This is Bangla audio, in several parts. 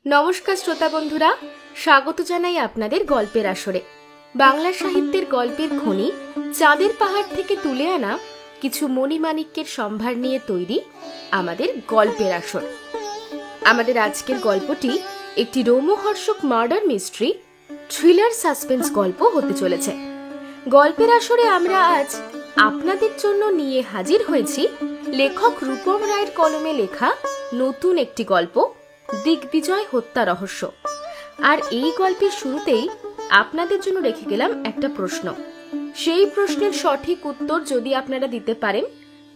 নমস্কার শ্রোতা বন্ধুরা, স্বাগত জানাই আপনাদের গল্পের আসরে। বাংলা সাহিত্যের গল্পের খনি চাঁদের পাহাড় থেকে তুলে আনা কিছু মণিমাণিক্যের সম্ভার নিয়ে তৈরি আমাদের গল্পের আসর। আমাদের আজকের গল্পটি একটি রোমহর্ষক মার্ডার মিস্ট্রি থ্রিলার সাসপেন্স গল্প হতে চলেছে। গল্পের আসরে আমরা আজ আপনাদের জন্য নিয়ে হাজির হয়েছি লেখক রূপম রায়ের কলমে লেখা নতুন একটি গল্প, দিগ্বিজয় হত্যা রহস্য। আর এই গল্পের শুরুতেই আপনাদের জন্য রেখে গেলাম একটা প্রশ্ন। সেই প্রশ্নের সঠিক উত্তর যদি আপনারা দিতে পারেন,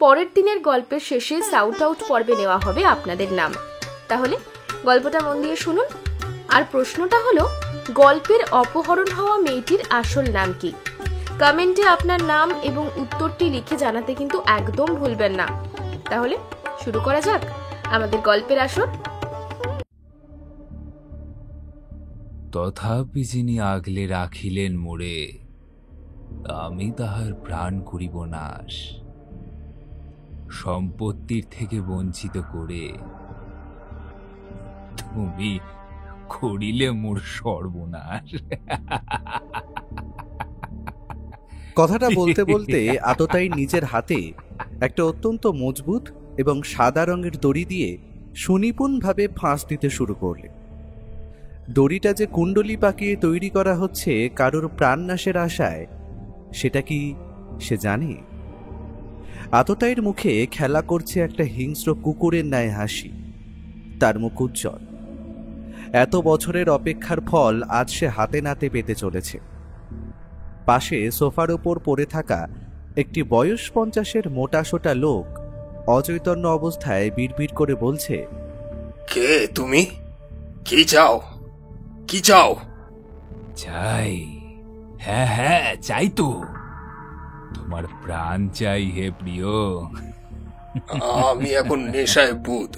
পরের দিনের গল্পের শেষে সাউট আউট পর্বে নেওয়া হবে আপনাদের নাম। তাহলে গল্পটা মন দিয়ে শুনুন। আর প্রশ্নটা হলো, গল্পের অপহরণ হওয়া মেয়েটির আসল নাম কি? কমেন্টে আপনার নাম এবং উত্তরটি লিখে জানাতে কিন্তু একদম ভুলবেন না। তাহলে শুরু করা যাক আমাদের গল্পের আসর। তথাপি যিনি আগলে রাখিলেন মোরে, আমি তাহার প্রাণ করিব নাশ। সম্পত্তির থেকে বঞ্চিত করে তুমি করিলে মোর সর্বনাশ। কথাটা বলতে বলতে আততায়ী নিজের হাতে একটা অত্যন্ত মজবুত এবং সাদা রঙের দড়ি দিয়ে সুনিপুণভাবে ফাঁস দিতে শুরু করলে। দড়িটা যে কুণ্ডলি পাকিয়ে তৈরি করা হচ্ছে কারোর প্রাণনাশের আশায়, সেটা কি সে জানে? আততায়ীর মুখে খেলা করছে একটা হিংস্র কুকুরের ন্যায় হাসি। তার মুখ উজ্জ্বল। এত বছরের অপেক্ষার ফল আজ সে হাতে নাতে পেতে চলেছে। পাশে সোফার উপর পড়ে থাকা একটি বয়স 50-এর মোটাসোটা লোক অচৈতন্য অবস্থায় বিড়বিড় করে বলছে, কে তুমি? কি চাও? কি চাও? চাই, হ্যাঁ হ্যাঁ চাই তো, তোমার প্রাণ চাই হে প্রিয়। আমি এখন নেশায় বুধ,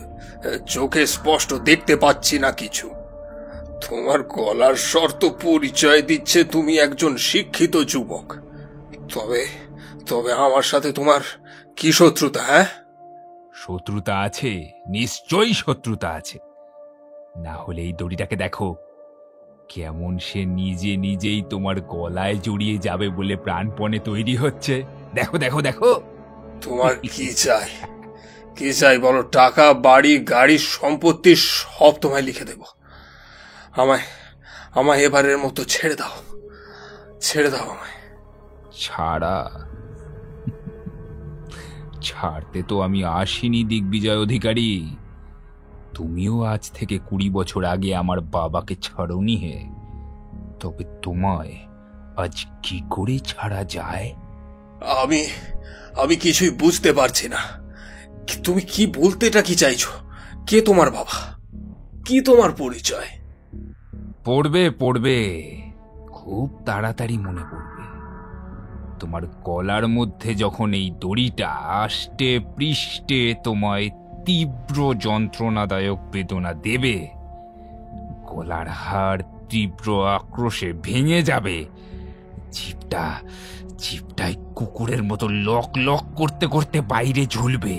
চোখে স্পষ্ট দেখতে পাচ্ছি না কিছু। তোমার গলার স্বর তো পরিচয় দিচ্ছে তুমি একজন শিক্ষিত যুবক। তবে তবে আমার সাথে তোমার কি শত্রুতা? হ্যাঁ, শত্রুতা আছে, নিশ্চয়ই শত্রুতা আছে। না হলে এই দড়িটাকে দেখো, কেমন সে নিজে নিজেই তোমার গলায় জড়িয়ে যাবে বলে প্রাণপণে তৈরি হচ্ছে। দেখো দেখো দেখো। তোমার কি চাই? কি চাই বলো? টাকা, বাড়ি, গাড়ি, সম্পত্তি সব তোমায় লিখে দেব। আমায় এবারের মতো ছেড়ে দাও, ছেড়ে দাও আমায়। ছাড়তে তো আমি আসিনি দিগ্বিজয় অধিকারী। তুমিও আজ থেকে 20 বছর আগে আমার বাবাকে ছাড়োনি হে। তবে তোমায় আজ কি করে ছাড়া যায়? আমি কিছুই বুঝতে পারছি না। তুমি কি বলতেটা কি চাইছো? কে তোমার বাবা? কি তোমার পরিচয়? পড়বে, খুব তাড়াতাড়ি মনে পড়বে। তোমার গলার মধ্যে যখন এই দড়িটা আষ্টে পৃষ্ঠে তোমায় তীব্র যন্ত্রণাদায়ক বেদনা দেবে, গলার হাড় তীব্র আক্রোশে ভেঙে যাবে, জিভটায় কুকুরের মতো লক লক করতে করতে বাইরে ঝুলবে,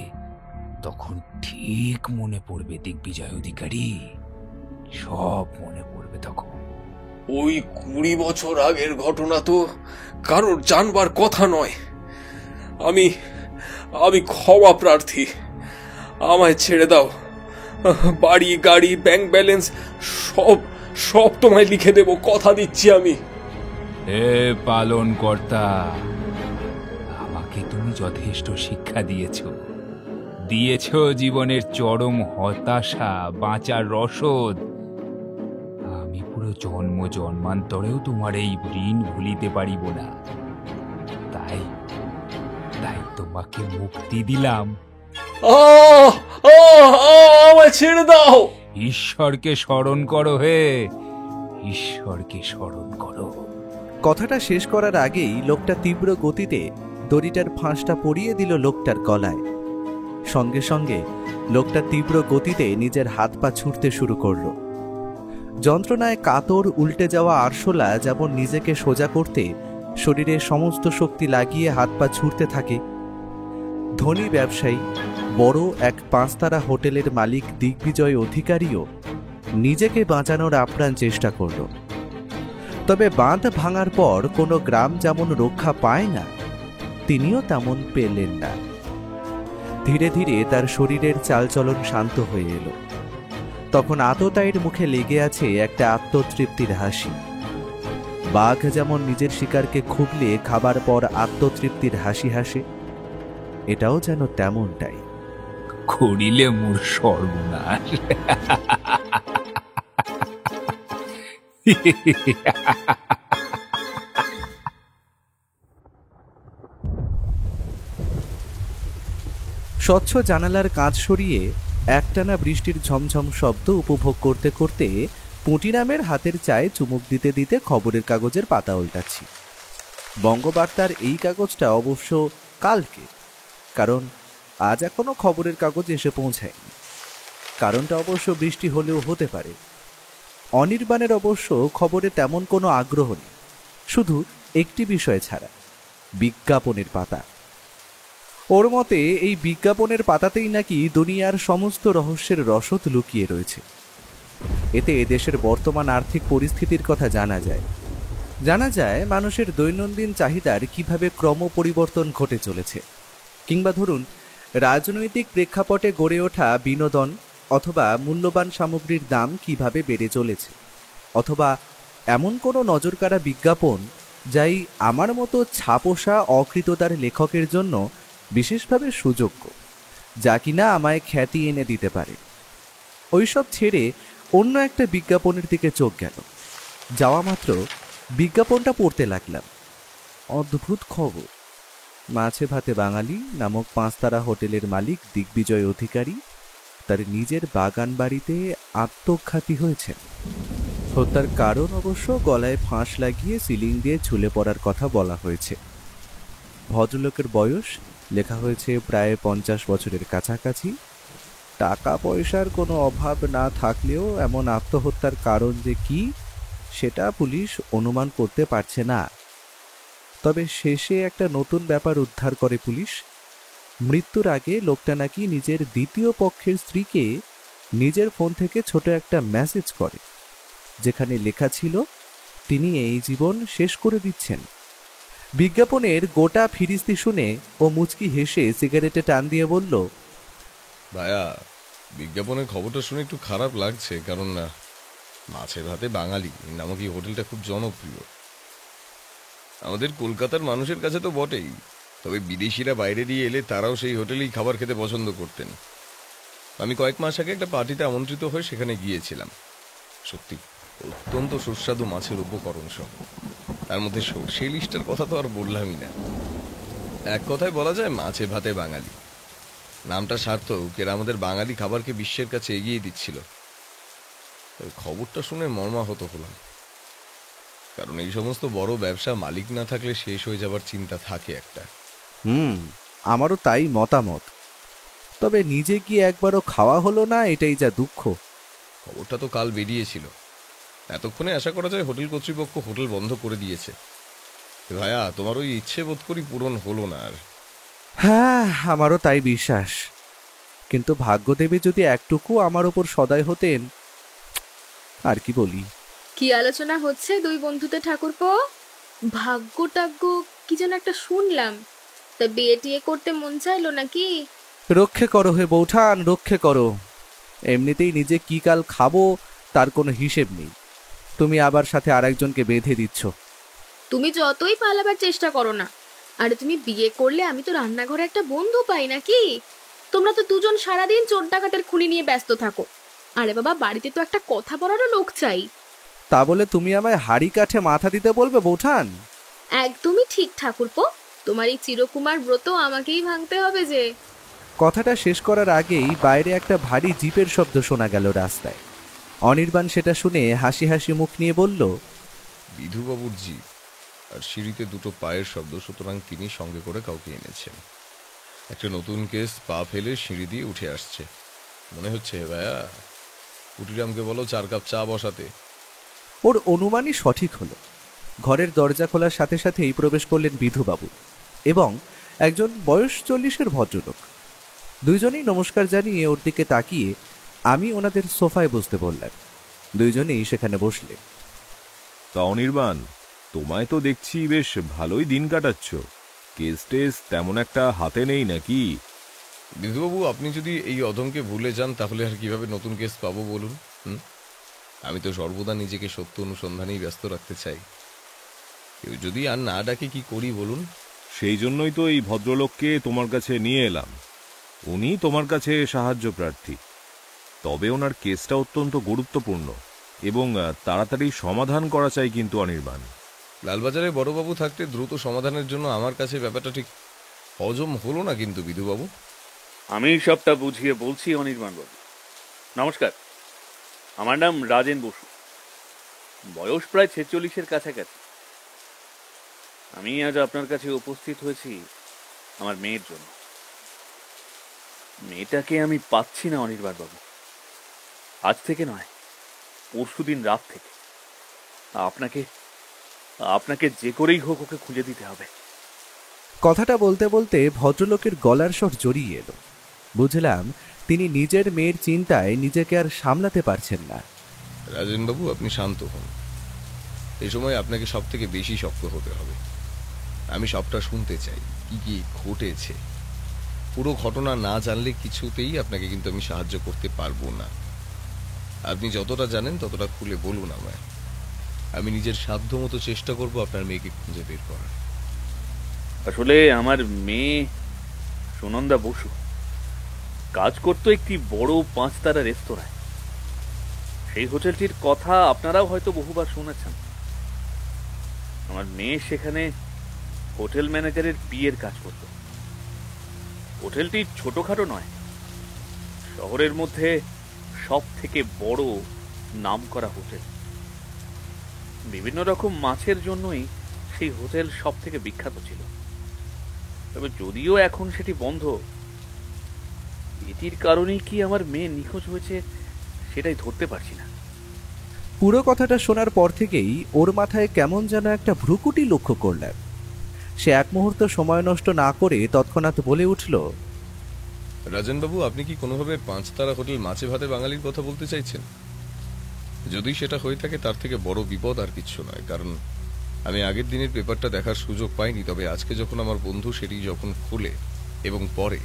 তখন ঠিক মনে পড়বে দিগ্বিজয় অধিকারী, সব মনে পড়বে তখন। ওই 20 বছর আগের ঘটনা তো কারোর জানবার কথা নয়। আমি ক্ষমা প্রার্থী, আমায় ছেড়ে দাও। বাড়ি, গাড়ি, ব্যাংক ব্যালেন্স সব তোমায় লিখে দেব, কথা দিচ্ছি আমি। হে পালন কর্তা, আমাকে তুমি যথেষ্ট শিক্ষা দিয়েছ জীবনের চরম হতাশা বাঁচার রসদ। আমি পুরো জন্ম জন্মান্তরেও তোমার এই ঋণ ভুলিতে পারিব না। তাই তোমাকে মুক্তি দিলাম। আমায় ছেড়ে দাও। ঈশ্বরকে স্মরণ করো হে, ঈশ্বরকে স্মরণ করো। কথাটা শেষ করার আগেই লোকটা তীব্র গতিতে দড়িটার ফাঁসটা পরিয়ে দিল লোকটার গলায়। সঙ্গে সঙ্গে লোকটা তীব্র গতিতে নিজের হাত পা ছুঁড়তে শুরু করল। যন্ত্রণায় কাতর উল্টে যাওয়া আরশোলা যেমন নিজেকে সোজা করতে শরীরের সমস্ত শক্তি লাগিয়ে হাত পা ছুঁড়তে থাকে, ধনী ব্যবসায়ী বড় এক 5 তারা হোটেলের মালিক দিগ্বিজয় অধিকারীও নিজেকে বাঁচানোর আপ্রাণ চেষ্টা করল। তবে বাঁধ ভাঙার পর কোনো গ্রাম যেমন রক্ষা পায় না, তিনিও তেমন পেলেন না। ধীরে ধীরে তার শরীরের চালচলন শান্ত হয়ে এলো। তখন আততায়ীর মুখে লেগে আছে একটা আত্মতৃপ্তির হাসি। বাঘ যেমন নিজের শিকারকে খুবলে খাবার পর আত্মতৃপ্তির হাসি হাসে, এটাও যেন তেমনটাই। করিলে মোর সর্বনাশ। স্বচ্ছ জানালার কাঁচ সরিয়ে একটানা বৃষ্টির ঝমঝম শব্দ উপভোগ করতে করতে পুঁটিরামের হাতের চায়ে চুমুক দিতে দিতে খবরের কাগজের পাতা উল্টাচ্ছি। বঙ্গবার্তার এই কাগজটা অবশ্য কালকে, কারণ আজ এখনো খবরের কাগজ এসে পৌঁছায়নি। কারণটা অবশ্য বৃষ্টি হলেও হতে পারে। অনির্বাণের অবশ্য খবরে তেমন কোনো আগ্রহ নেই, শুধু একটি বিষয় ছাড়া, বিজ্ঞাপনের পাতা। ওর মতে এই বিজ্ঞাপনের পাতাতেই নাকি দুনিয়ার সমস্ত রহস্যের রসদ লুকিয়ে রয়েছে। এতে দেশের বর্তমান আর্থিক পরিস্থিতির কথা জানা যায় মানুষের দৈনন্দিন চাহিদার কিভাবে ক্রম পরিবর্তন ঘটে চলেছে, কিংবা ধরুন রাজনৈতিক প্রেক্ষাপটে গড়ে ওঠা বিনোদন অথবা মূল্যবান সামগ্রীর দাম কিভাবে বেড়ে চলেছে, অথবা এমন কোনো নজরকাড়া বিজ্ঞাপন যাই আমার মতো ছাপোষা অকৃততার লেখকের জন্য বিশেষভাবে সুযোগ্য, যা কিনা আমায় খ্যাতি এনে দিতে পারে। ওইসব ছেড়ে অন্য একটা বিজ্ঞাপনের দিকে চোখ গেল। যাওয়া মাত্র বিজ্ঞাপনটা পড়তে লাগলাম। অদ্ভুত খবর। মাছে ভাতে বাঙালি নামক 5 তারা হোটেলের মালিক দিগ্বিজয় অধিকারী তার নিজের বাগান বাড়িতে আত্মঘাতী হয়েছেন। হত্যার কারণ অবশ্য গলায় ফাঁস লাগিয়ে সিলিং দিয়ে ঝুলে পড়ার কথা বলা হয়েছে। ভদ্রলোকের বয়স লেখা হয়েছে প্রায় 50 বছরের কাছাকাছি। টাকা পয়সার কোনো অভাব না থাকলেও এমন আত্মহত্যার কারণ যে কি সেটা পুলিশ অনুমান করতে পারছে না। তবে শেষে একটা নতুন ব্যাপার উদ্ধার করে পুলিশ। মৃত্যুর আগে লোকটা নাকি নিজের দ্বিতীয় পক্ষের স্ত্রীকে নিজের ফোন থেকে ছোট একটা মেসেজ করে, যেখানে লেখা ছিল তিনি এই জীবন শেষ করে দিচ্ছেন। বিজ্ঞাপনের গোটা ফিরিস্তি শুনে ও মুচকি হেসে সিগারেটে টান দিয়ে বলল, ভাইয়া, বিজ্ঞাপনের খবরটা শুনে একটু খারাপ লাগছে, কারণ না মাছে ভাতে বাঙালি নামক এই হোটেলটা খুব জনপ্রিয় আমাদের কলকাতার মানুষের কাছে তো বটেই, তবে বিদেশিরা বাইরে দিয়ে এলে তারাও সেই হোটেলেই খাবার খেতে পছন্দ করতেন। আমি কয়েক মাস আগে একটা পার্টিতে আমন্ত্রিত হয়ে সেখানে গিয়েছিলাম। সত্যি অত্যন্ত সুস্বাদু মাছের উপকরণ সহ, তার মধ্যে সর্ষে ইলিশটার কথা তো আর বললামই না। এক কথায় বলা যায় মাছে ভাতে বাঙালি। নামটা সার্থক, এরা আমাদের বাঙালি খাবারকে বিশ্বের কাছে এগিয়ে দিচ্ছিল। খবরটা শুনে মর্মাহত হলাম, কারণ এই সমস্ত বড় ব্যবসা মালিক না থাকলে শেষ হয়ে যাবার চিন্তা থাকে একটা। আমারও তাই মতামত। তবে নিজে কি একবারও খাওয়া হলো না, এটাই যা দুঃখ। খবরটা তো কাল বেরিয়েছিল, এতক্ষণে আশা করা যায় হোটেল কর্তৃপক্ষ হোটেল বন্ধ করে দিয়েছে। ভাইয়া, তোমার ওই ইচ্ছে বোধ করি পূরণ হলো না আর। হ্যাঁ, আমারও তাই বিশ্বাস। কিন্তু ভাগ্যদেবী যদি একটুকু আমার ওপর সদয় হতেন। আর কি বলি। কি আলোচনা হচ্ছে দুই বন্ধুতে ঠাকুরপো? ভাগ্য টাগ্য কি যেন একটা শুনলাম। তা বিয়ে টিয়ে করতে মন চাইলো নাকি? রক্ষে করো হে বৌঠান, রক্ষে করো। এমনিতেই নিজে কি কাল খাবো তার কোনো হিসেব নেই, তুমি আবার সাথে আরেকজনকে বেঁধে দিচ্ছ। তুমি যতই পালাবার চেষ্টা করো না, আরে তুমি বিয়ে করলে আমি তো রান্নাঘরে একটা বন্ধু পাই নাকি? তোমরা তো দুজন সারাদিন চোর ডাকাতের খুনি নিয়ে ব্যস্ত থাকো। আরে বাবা, বাড়িতে তো একটা কথা বলারও লোক চাই। তা বলে তুমি আমায় হাড়ি কাঠে মাথা দিতে বলবে বৌঠান? একদমই ঠিক ঠাকুরপো, তোমার এই চিরকুমার ব্রত আমাকেই ভাঙতে হবে যে। কথাটা শেষ করার আগেই বাইরে একটা ভারী জিপের শব্দ শোনা গেল রাস্তায়। অনির্বাণ সেটা শুনে হাসি হাসি মুখ নিয়ে বলল, বিধুবাবুর জিপ, আর সিঁড়িতে দুটো পায়ের শব্দ, সুতরাং তিনি সঙ্গে করে কাউকে এনেছেন। একটা নতুন কেস পা ফেলে সিঁড়ি দিয়ে উঠে আসছে মনে হচ্ছে। ভাইয়া, কুটিরামকে বলো 4 কাপ চা বসাতে। ওর অনুমানই সঠিক হলো। ঘরের দরজা খোলার সাথে সাথেই প্রবেশ করলেন বিধুবাবু এবং একজন বয়স 40-এর ভদ্রলোক। দুইজনেই নমস্কার জানিয়ে ওর দিকে তাকিয়ে আমি ওনাদের সোফায় বসতে বললাম। দুইজনেই সেখানে বসলে। তা অনির্বাণ, তোমায় তো দেখছি বেশ ভালোই দিন কাটাচ্ছ। কেস টেস তেমন একটা হাতে নেই নাকি? বিধুবাবু, আপনি যদি এই অধমকে ভুলে যান তাহলে আর কিভাবে নতুন কেস পাবো বলুন? আমি তো সর্বদা নিজেকে সত্য অনুসন্ধানেই ব্যস্ত রাখতে চাই। কেউ যদি আর না ডাকে কি করি বলুন? সেই জন্যই তো এই ভদ্রলোককে তোমার কাছে নিয়ে এলাম। উনি তোমার কাছে সাহায্য প্রার্থী। তবে ওনার কেসটা অত্যন্ত গুরুত্বপূর্ণ এবং তাড়াতাড়ি সমাধান করা চাই কিন্তু অনির্বাণ। লালবাজারে বড়বাবু থাকতে দ্রুত সমাধানের জন্য আমার কাছে ব্যাপারটা ঠিক হজম হলো না কিন্তু বিধুবাবু। আমি সবটা বুঝিয়ে বলছি অনির্বাণ বাবু। নমস্কার, আমার নাম রাজেন বসু। বয়স প্রায় 46-এর কাছাকাছি। আমি আজ আপনার কাছে উপস্থিত হয়েছি আমার মেয়ের জন্য। মেয়েটাকে আমি পাচ্ছি না অনির্বাণ বাবু। আজ থেকে নয়, পরশুদিন রাত থেকে। আপনাকে আপনাকে যে করেই হোক ওকে খুঁজে দিতে হবে। কথাটা বলতে বলতে ভদ্রলোকের গলার স্বর জড়িয়ে এলো। বুঝলাম তিনি নিজের মেয়ের চিন্তায় নিজেকে আর সামলাতে পারছেন না। রাজেনবাবু, আপনি শান্ত হন। এই সময় আপনাকে সব থেকে বেশি শক্ত হতে হবে। আমি সবটা শুনতে চাই, কি কি ঘটেছে। পুরো ঘটনা না জানলে কিছুতেই আপনাকে কিন্তু আমি সাহায্য করতে পারবো না। আপনি যতটা জানেন ততটা খুলে বলুন আমায়। আমি নিজের সাধ্য মতো চেষ্টা করব আপনার মেয়েকে খুঁজে বের করার। আসলে আমার মেয়ে সুনন্দা বসু কাজ করতো একটি বড় 5 তারা রেস্তোরাঁয়। সেই হোটেলটির কথা আপনারাও হয়তো বহুবার শুনেছেন। আমার মেয়ে সেখানে হোটেল ম্যানেজারের পিএর কাজ করত। হোটেলটি ছোটখাটো নয়, শহরের মধ্যে সব থেকে বড় নামকরা হোটেল। বিভিন্ন রকম মাছের জন্যই সেই হোটেল সব থেকে বিখ্যাত ছিল। তবে যদিও এখন সেটি বন্ধ, এটির কারণেই কি আমার মেয়ে নিখোঁজ হয়েছে সেটাই ধরতে পারছি না। পুরো কথাটা শোনার পর থেকেই ওর মাথায় কেমন যেন একটা ভ্রুকুটি লক্ষ্য করলেন। সে এক মুহূর্ত সময় নষ্ট না করে তৎক্ষণাৎ বলে উঠল, রাজেনবাবু, আপনি কি কোনোভাবে 5 তারা হোটেল মাছে ভাতে বাঙালির কথা বলতে চাইছেন? যদি সেটা হয়ে থাকে তার থেকে বড় বিপদ আর কিছু নয়। কারণ আমি আগের দিনের পেপারটা দেখার সুযোগ পাইনি, তবে আজকে যখন আমার বন্ধু সেটি যখন খুলে এবং পড়ে,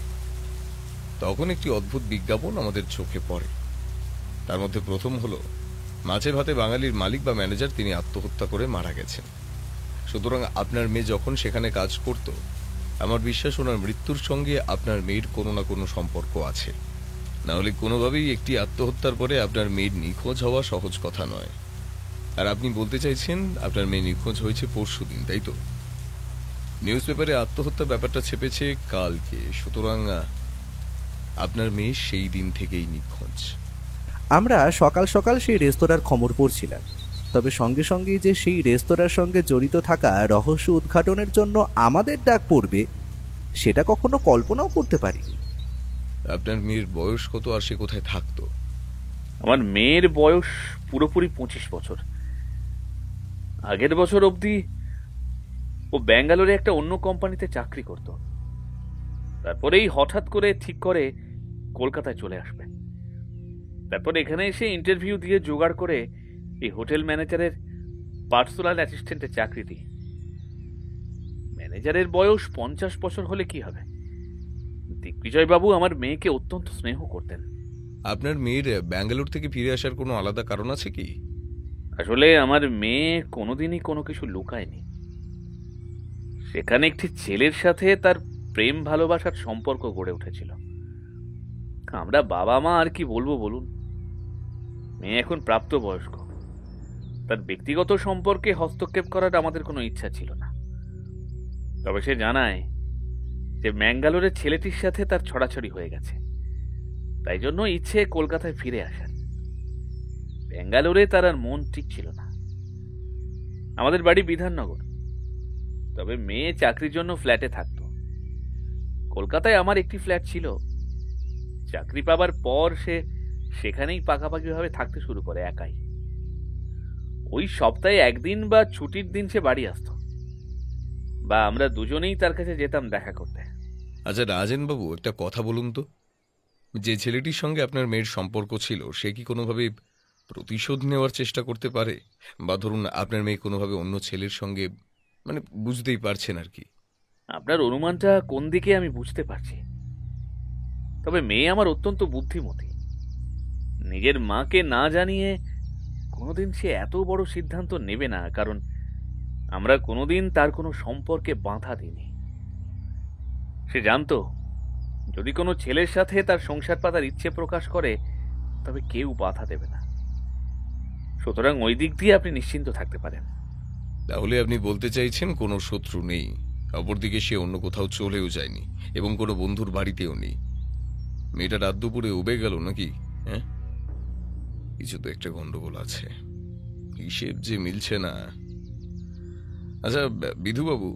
তখন একটি অদ্ভুত বিজ্ঞাপন আমাদের চোখে পড়ে। তার মধ্যে প্রথম হলো, মাছে ভাতে বাঙালির মালিক বা ম্যানেজার তিনি আত্মহত্যা করে মারা গেছেন। সুতরাং আপনার মেয়ে যখন সেখানে কাজ করত, আমার বিশ্বাস ওনার মৃত্যুর সঙ্গে আপনার মেয়ের কোনো না কোনো সম্পর্ক আছে। না হলে কোনোভাবেই একটি আত্মহত্যার পরে আপনার মেয়ের নিখোঁজ হওয়া সহজ কথা নয়। আর আপনি বলতে চাইছেন আপনার মেয়ে নিখোঁজ হয়েছে পরশুদিন, তাই তো? নিউজ পেপারে আত্মহত্যা ব্যাপারটা ছেপেছে কালকে। সুতরাং আপনার মেয়ে সেই দিন থেকেই নিখোঁজ। আমরা সকাল সকাল সেই রেস্তোরাঁর খবর পড়ছিলাম। তবে সঙ্গে সঙ্গেই যে সেই রেস্তোরাঁর সঙ্গে জড়িত থাকা রহস্য উদ্ঘাটনের জন্য আমাদের ডাক পড়বে, সেটা কখনো কল্পনাও করতে পারিনি। আপনার মেয়ের বয়স কত আর সে কোথায় থাকতো? আমার মেয়ের বয়স পুরোপুরি 25 বছর। আগের বছর অবধি ও ব্যাঙ্গালোরে একটা অন্য কোম্পানিতে চাকরি করত। তারপরেই হঠাৎ করে ঠিক করে কলকাতায় চলে আসবে। তারপর এখানে এসে ইন্টারভিউ দিয়ে জোগাড় করে এই হোটেল ম্যানেজারের পার্সোনাল অ্যাসিস্ট্যান্টের চাকরি দিই। ম্যানেজারের বয়স 50 বছর হলে কি হবে? দিগ্বিজয় বাবু আমার মেয়েকে অত্যন্ত স্নেহ করতেন। আপনার মেয়ের ব্যাঙ্গালোর থেকে ফিরে আসার কোনো আলাদা কারণ আছে কি? আসলে আমার মেয়ে কোনোদিনই কোনো কিছু লুকায়নি। সেখানে একটি ছেলের সাথে তার প্রেম ভালোবাসার সম্পর্ক গড়ে উঠেছিল। আমরা বাবা মা আর কি বলবো বলুন। মেয়ে এখন প্রাপ্তবয়স্ক। তার ব্যক্তিগত সম্পর্কে হস্তক্ষেপ করার আমাদের কোনো ইচ্ছা ছিল না। তবে সে জানায় যে ম্যাঙ্গালোরের ছেলেটির সাথে তার ছড়াছড়ি হয়ে গেছে, তাই জন্য ইচ্ছে কলকাতায় ফিরে আসার। ব্যাঙ্গালোরে তার আর মন ঠিক ছিল না। আমাদের বাড়ি বিধাননগর, তবে মেয়ে চাকরির জন্য ফ্ল্যাটে থাকতো। কলকাতায় আমার একটি ফ্ল্যাট ছিল। চাকরি পাবার পর সে সেখানেই পাকাপাকি ভাবে থাকতে শুরু করে একাই। ওই সপ্তাহে একদিন বা ছুটির দিন সে বাড়ি আসতো, বা আমরা দুজনেই তার কাছে যেতাম দেখা করতে। আচ্ছা রাজেনবাবু, একটা কথা বলুন তো, যে ছেলেটির সঙ্গে আপনার মেয়ের সম্পর্ক ছিল সে কি কোনোভাবে প্রতিশোধ নেওয়ার চেষ্টা করতে পারে, বা ধরুন আপনার মেয়ে কোনোভাবে অন্য ছেলের সঙ্গে, মানে বুঝতেই পারছেন আর কি। আপনার অনুমানটা কোন দিকে আমি বুঝতে পারছি, তবে মেয়ে আমার অত্যন্ত বুদ্ধিমতী। নিজের মাকে না জানিয়ে কোনোদিন সে এত বড় সিদ্ধান্ত নেবে না, কারণ আমরা কোনোদিন তার কোনো সম্পর্কে বাধা দিইনি। সে জানতো যদি কোনো ছেলের সাথে তার সংসার পাতার ইচ্ছে প্রকাশ করে তবে কেউ বাধা দেবে না। সুতরাং ওই দিক দিয়ে আপনি নিশ্চিন্ত থাকতে পারেন। তাহলে আপনি বলতে চাইছেন কোনো শত্রু নেই, অপরদিকে সে অন্য কোথাও চলেও যায়নি এবং কোনো বন্ধুর বাড়িতেও নেই। মেয়েটা রাত দুপুরে উবে গেল নাকি? হ্যাঁ, কিছু তো একটা গন্ডগোল আছে, হিসেব যে মিলছে না। আচ্ছা বিধুবাবু,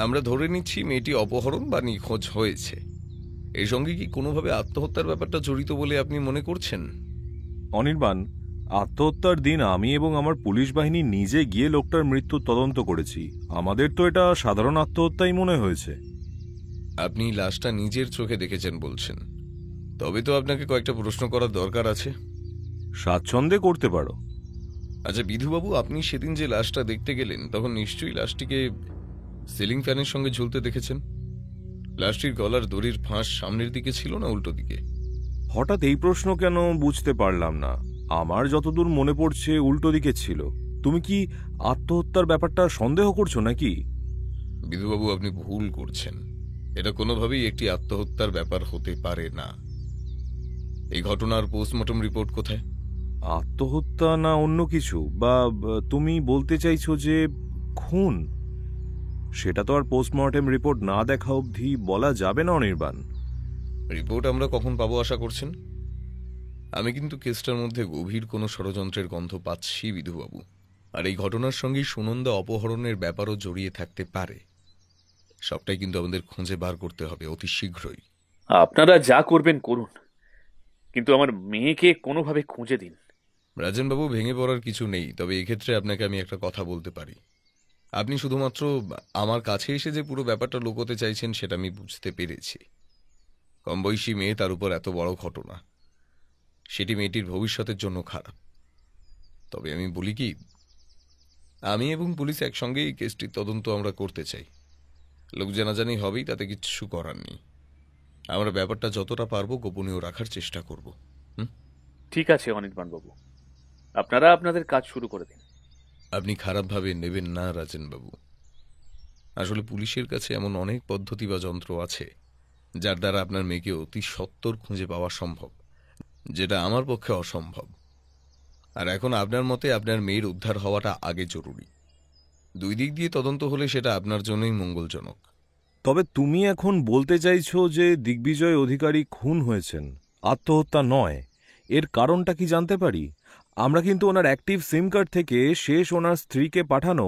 আমরা ধরে নিচ্ছি মেয়েটি অপহরণ বা নিখোঁজ হয়েছে, এর সঙ্গে কি কোনোভাবে আত্মহত্যার ব্যাপারটা জড়িত বলে আপনি মনে করছেন? অনির্বাণ, আত্মহত্যার দিন আমি এবং আমার পুলিশ বাহিনী নিজে গিয়ে লোকটার মৃত্যুর তদন্ত করেছি। আমাদের তো এটা সাধারণ আত্মহত্যাই মনে হয়েছে। আপনি লাশটা নিজের চোখে দেখেছেন বলছেন, তবে তো আপনাকে কয়েকটা প্রশ্ন করার দরকার আছে। স্বাচ্ছন্দ্যে করতে পারো। আচ্ছা বিধুবাবু, আপনি সেদিন যে লাশটা দেখতে গেলেন তখন নিশ্চয়ই লাশটিকে সিলিং ফ্যানের সঙ্গে ঝুলতে দেখেছেন। লাশটির গলার দড়ির ফাঁস সামনের দিকে ছিল না উল্টো দিকে? হঠাৎ এই প্রশ্ন কেন বুঝতে পারলাম না। আমার যতদূর মনে পড়ছে উল্টো দিকে ছিল। তুমি কি আত্মহত্যার ব্যাপারটা সন্দেহ করছো নাকি? বিধুবাবু, আপনি ভুল করছেন। এটা কোনোভাবেই একটি আত্মহত্যার ব্যাপার হতে পারে না। এই ঘটনার পোস্টমর্টম রিপোর্ট কোথায়? আত্মহত্যা না অন্য কিছু? বা তুমি বলতে চাইছো যে খুন? সেটা তো আর পোস্টমর্টেম রিপোর্ট না দেখা অবধি বলা যাবে না অনির্বাণ। রিপোর্ট আমরা কখন পাবো আশা করছেন? আমি কিন্তু কেসটার মধ্যে গভীর কোনো ষড়যন্ত্রের গন্ধ পাচ্ছি বিধুবাবু, আর এই ঘটনার সঙ্গে সুনন্দা অপহরণের ব্যাপারও জড়িয়ে থাকতে পারে। সবটাই কিন্তু আমাদের খুঁজে বার করতে হবে অতি শীঘ্রই। আপনারা যা করবেন করুন, কিন্তু আমার মেয়েকে কোনোভাবে খুঁজে দিন। রাজেনবাবু, ভেঙে পড়ার কিছু নেই, তবে এক্ষেত্রে আপনাকে আমি একটা কথা বলতে পারি। আপনি শুধুমাত্র আমার কাছে এসে যে পুরো ব্যাপারটা লুকোতে চাইছেন সেটা আমি বুঝতে পেরেছি। কম বয়সী মেয়ে, তার উপর এত বড় ঘটনা, সেটি মেয়েটির ভবিষ্যতের জন্য খারাপ। তবে আমি বলি কি, আমি এবং পুলিশ একসঙ্গে এই কেসটির তদন্ত আমরা করতে চাই। লোক জানাজানি হবেই, তাতে কিচ্ছু করার নেই। আমরা ব্যাপারটা যতটা পারবো গোপনীয় রাখার চেষ্টা করব। ঠিক আছে অনির্বাণবাবু, আপনারা আপনাদের কাজ শুরু করে দিন। আপনি খারাপভাবে নেবেন না রাজেনবাবু। আসলে পুলিশের কাছে এমন অনেক পদ্ধতি বা যন্ত্র আছে যার দ্বারা আপনার মেয়েকে অতি সত্বর খুঁজে পাওয়া সম্ভব, যেটা আমার পক্ষে অসম্ভব। আর এখন আপনার মতে আপনার মেয়ের উদ্ধার হওয়াটা আগে জরুরি। দুই দিক দিয়ে তদন্ত হলে সেটা আপনার জন্যই মঙ্গলজনক। তবে তুমি এখন বলতে চাইছো যে দিগ্বিজয় অধিকারী খুন হয়েছেন, আত্মহত্যা নয়। এর কারণটা কি জানতে পারি? আমরা কিন্তু ওনার অ্যাক্টিভ সিম কার্ড থেকে শেষ ওনার স্ত্রীকে পাঠানো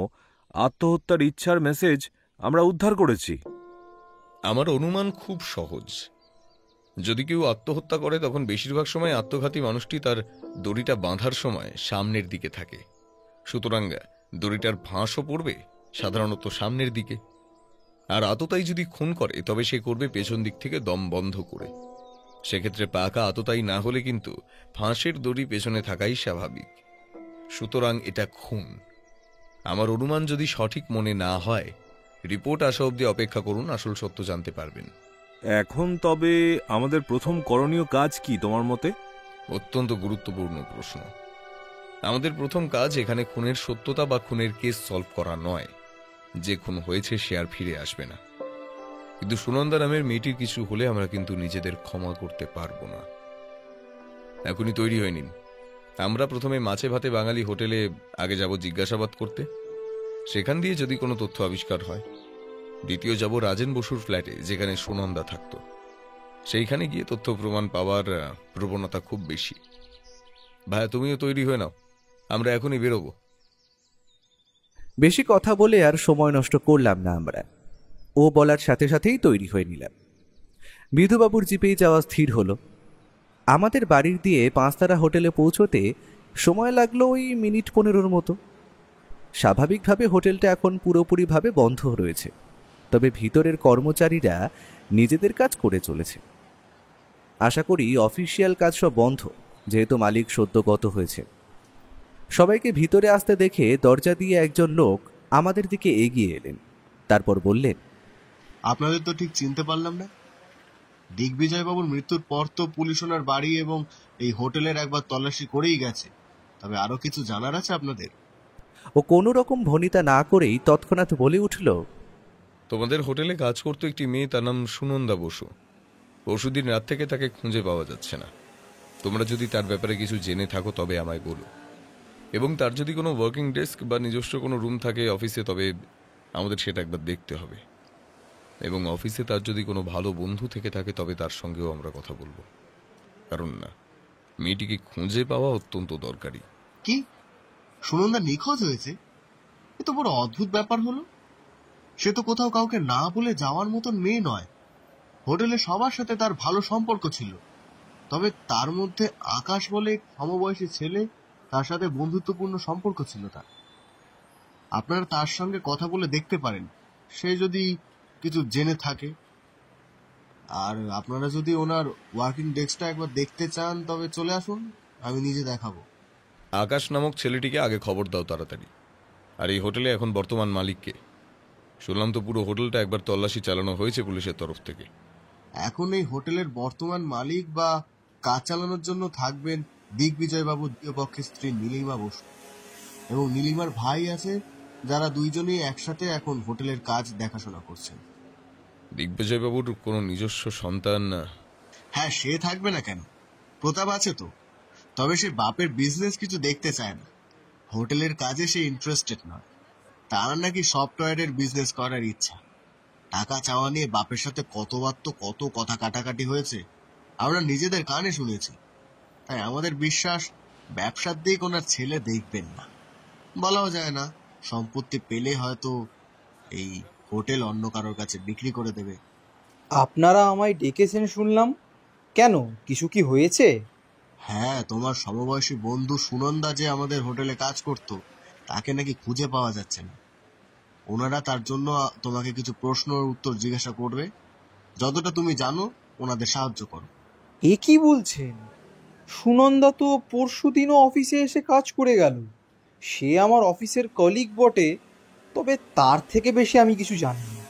আত্মহত্যার ইচ্ছার মেসেজ আমরা উদ্ধার করেছি। আমার অনুমান খুব সহজ। যদি কেউ আত্মহত্যা করে তখন বেশিরভাগ সময় আত্মঘাতী মানুষটি তার দড়িটা বাঁধার সময় সামনের দিকে থাকে। সুতরাং দড়িটার ফাঁসও পড়বে সাধারণত সামনের দিকে। আর আততায়ী যদি খুন করে তবে সে করবে পেছন দিক থেকে দম বন্ধ করে। সেক্ষেত্রে পাকা আততায়ী না হলে কিন্তু ফাঁসের দড়ি পেছনে থাকাই স্বাভাবিক। সুতরাং এটা খুন। আমার অনুমান যদি সঠিক মনে না হয়, রিপোর্ট আসা অবধি অপেক্ষা করুন, আসল সত্য জানতে পারবেন। এখন তবে আমাদের প্রথম করণীয় কাজ কি তোমার মতে? অত্যন্ত গুরুত্বপূর্ণ প্রশ্ন। আমাদের প্রথম কাজ এখানে খুনের সত্যতা বা খুনের কেস সলভ করা নয়। যে খুন হয়েছে সে আর ফিরে আসবে না, কিন্তু সুনন্দা নামের মেয়েটির কিছু হলে আমরা কিন্তু নিজেদের ক্ষমা করতে পারবো না। এখনই তৈরি হয়ে নিন। আমরা প্রথমে মাছে ভাতে বাঙালি হোটেলে আগে যাব জিজ্ঞাসাবাদ করতে, সেখান দিয়ে যদি কোনো তথ্য আবিষ্কার হয়। দ্বিতীয় যাব রাজেন বসুর ফ্ল্যাটে, যেখানে সুনন্দা থাকতো। সেইখানে গিয়ে তথ্য প্রমাণ পাওয়ার প্রবণতা খুব বেশি। ভাইয়া, তুমিও তৈরি হয়ে নাও, আমরা এখনই বেরোবো। বেশি কথা বলে আর সময় নষ্ট করলাম না আমরা। ও বলার সাথে সাথেই তৈরি হয়ে নিলাম। বিধুবাবুর জিপেই যাওয়া স্থির হলো। আমাদের বাড়ির দিয়ে 5 তারা হোটেলে পৌঁছতে সময় লাগলো ওই মিনিট 15 মতো। স্বাভাবিকভাবে হোটেলটা এখন পুরোপুরিভাবে বন্ধ রয়েছে, তবে ভিতরের কর্মচারীরা নিজেদের কাজ করে চলেছে। আশা করি অফিসিয়াল কাজ সব বন্ধ, যেহেতু মালিক সদ্যগত হয়েছে। সবাইকে ভিতরে আসতে দেখে দরজা দিয়ে একজন লোক আমাদের দিকে এগিয়ে এলেন। তারপর বললেন, আপনাদের তো ঠিক চিনতে পারলাম না। দিগ্বিজয়বাবুর মৃত্যুর পর তো পুলিশ ওনার বাড়ি এবং এই হোটেলের একবার তল্লাশি করেই গেছে। তবে আরো কিছু জানার আছে আপনাদের? ও কোনো রকম ভনিতা না করেই তৎক্ষণাৎ বলে উঠল, তোমাদের হোটেলে কাজ করতো একটি মেয়ে, তার নাম সুনন্দা বসু। পরশুদিন রাত থেকে তাকে খুঁজে পাওয়া যাচ্ছে না। তোমরা যদি তার ব্যাপারে কিছু জেনে থাকো তবে আমায় বলো, এবং তার যদি কোনো ওয়ার্কিং ডেস্ক বা নিজস্ব কোনো রুম থাকে অফিসে, তবে আমাদের সেটা একবার দেখতে হবে। এবং অফিসে তার যদি কোনো ভালো বন্ধু থেকে থাকে তবে তার সঙ্গেও আমরা কথা বলবো, কারণ না, মেয়েটিকে খুঁজে পাওয়া অত্যন্ত দরকারি। কি, সুনন্দা নিখোঁজ হয়েছে? এ তো বড় অদ্ভুত ব্যাপার হলো। সে তো কোথাও কাউকে না বলে যাওয়ার মতন মেয়ে নয়। হোটেলে সবার সাথে তার ভালো সম্পর্ক ছিল। তবে তার মধ্যে আকাশ বলে সমবয়সী ছেলে, তার সাথে বন্ধুত্বপূর্ণ সম্পর্ক ছিল তার। আপনারা তার সঙ্গে কথা বলে দেখতে পারেন, সে যদি কিছু জেনে থাকে। আর আপনারা যদি ওনার ওয়ার্কিং ডেস্কটা একবার দেখতে চান তবে চলে আসুন, আমি নিজে দেখাবো। আকাশ নামক ছেলেটিকে আগে খবর দাও তাড়াতাড়ি। আর এই হোটেলে এখন বর্তমান মালিককে? শুনলাম তো পুরো হোটেলটা একবার তল্লাশি চালানো হয়েছে পুলিশের তরফ থেকে। এখন এই হোটেলের বর্তমান মালিক বা কাজ চালানোর জন্য থাকবেন দিগ্বিজয়বাবুর দ্বিতীয় পক্ষের স্ত্রী নীলিমা বসু এবং নীলিমার ভাই আছে, যারা দুইজনেই একসাথে এখন হোটেলের কাজ দেখাশোনা করছেন। দিগ্বিজয়বাবুর কোনো নিজস্ব সন্তান? হ্যাঁ, সে থাকবে না কেন, প্রতাপ আছে তো। তবে সে বাপের বিজনেস কিছু দেখতে চায় না, হোটেলের কাজে সে ইন্টারেস্টেড নয়। তার নাকি সফটওয়্যারের বিজনেস করার ইচ্ছা। টাকা চাওয়া নিয়ে বাপের সাথে কতবার তো কত কথা কাটাকাটি হয়েছে, আমরা নিজেদের কানে শুনেছি। তাই আমাদের বিশ্বাস ব্যবসার দিক ওনার ছেলে দেখবেন না। বলাও যায় না, সম্পত্তি পেলে হয়তো এই হোটেল অন্য কারোর কাছে বিক্রি করে দেবে। আপনারা আমায় ডেকেছেন শুনলাম, কেন, কিছু কি হয়েছে? হ্যাঁ, তোমার সমবয়সী বন্ধু সুনন্দা যে আমাদের হোটেলে কাজ করত, তাকে নাকি খুঁজে পাওয়া যাচ্ছে না। ওনারা তার জন্য তোমাকে কিছু প্রশ্নের উত্তর জিজ্ঞাসা করবে। যতটা তুমি জানো ওনাদের সাহায্য করো। এ কি বলছেন? সুনন্দা তো পরশুদিনও অফিসে এসে কাজ করে গেল। সে আমার অফিসের কলিগ বটে, তবে তার থেকে বেশি আমি কিছু জানি না।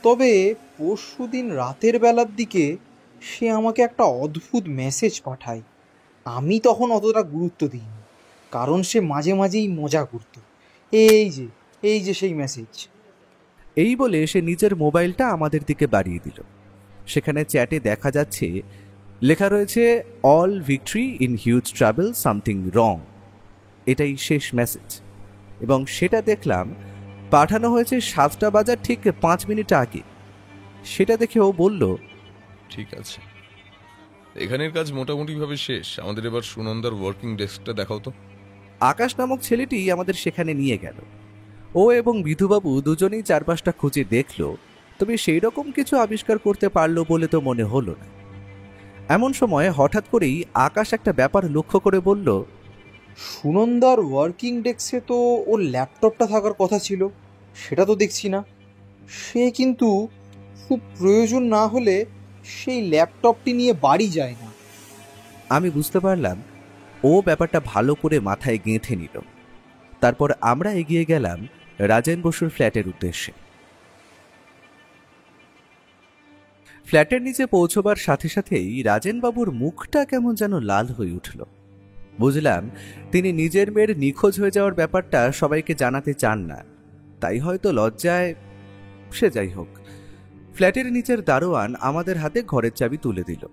তবে পরশুদিন রাতের বেলার দিকে সে আমাকে একটা অদ্ভুত মেসেজ পাঠায়। আমি তখন অতটা গুরুত্ব দিইনি, কারণ সে মাঝে মাঝেই মজা করত। এই যে সেই মেসেজ। এই বলে সে নিজের মোবাইলটা আমাদের দিকে বাড়িয়ে দিল। সেখানে চ্যাটে দেখা যাচ্ছে, লেখা রয়েছে, all victory in huge travel, something wrong. এটাই শেষ মেসেজ। এবং সেটা দেখলাম পাঠানো হয়েছে 7টা বাজার ঠিক 5 মিনিট আগে। সেটা দেখে ও বলল, ঠিক আছে, এখানের কাজ মোটামুটিভাবে শেষ। আমাদের এবার সুনন্দার ওয়ার্কিং ডেস্কটা দেখাও তো। আকাশ নামক ছেলেটি আমাদের সেখানে নিয়ে গেল। ও এবং বিধুবাবু দুজনেই চারপাশটা খুঁজে দেখল, তবে সেই রকম কিছু আবিষ্কার করতে পারলো বলে তো মনে হলো না। এমন সময় হঠাৎ করেই আকাশ একটা ব্যাপার লক্ষ্য করে বলল, সুনন্দার ওয়ার্কিং ডেস্কে তো ওর ল্যাপটপটা থাকার কথা ছিল, সেটা তো দেখছি না। সে কিন্তু খুব প্রয়োজন না হলে সেই ল্যাপটপটি নিয়ে বাড়ি যায় না। আমি বুঝতে পারলাম ও ব্যাপারটা ভালো করে মাথায় গেঁথে নিল। তারপর আমরা এগিয়ে গেলাম রাজেন বসুর ফ্ল্যাটের উদ্দেশ্যে। ফ্ল্যাটের নিচে পৌঁছবার সাথে সাথেই রাজেনবাবুর মুখটা কেমন যেন লাল হয়ে উঠল। বুঝলাম তিনি নিজের মেয়ের নিখোঁজ হয়ে যাওয়ার ব্যাপারটা সবাইকে জানাতে চান না, তাই হয়তো লজ্জায়। সে যাই হোক, ফ্ল্যাটের নিচের দারোয়ান আমাদের হাতে ঘরের চাবি তুলে দিল।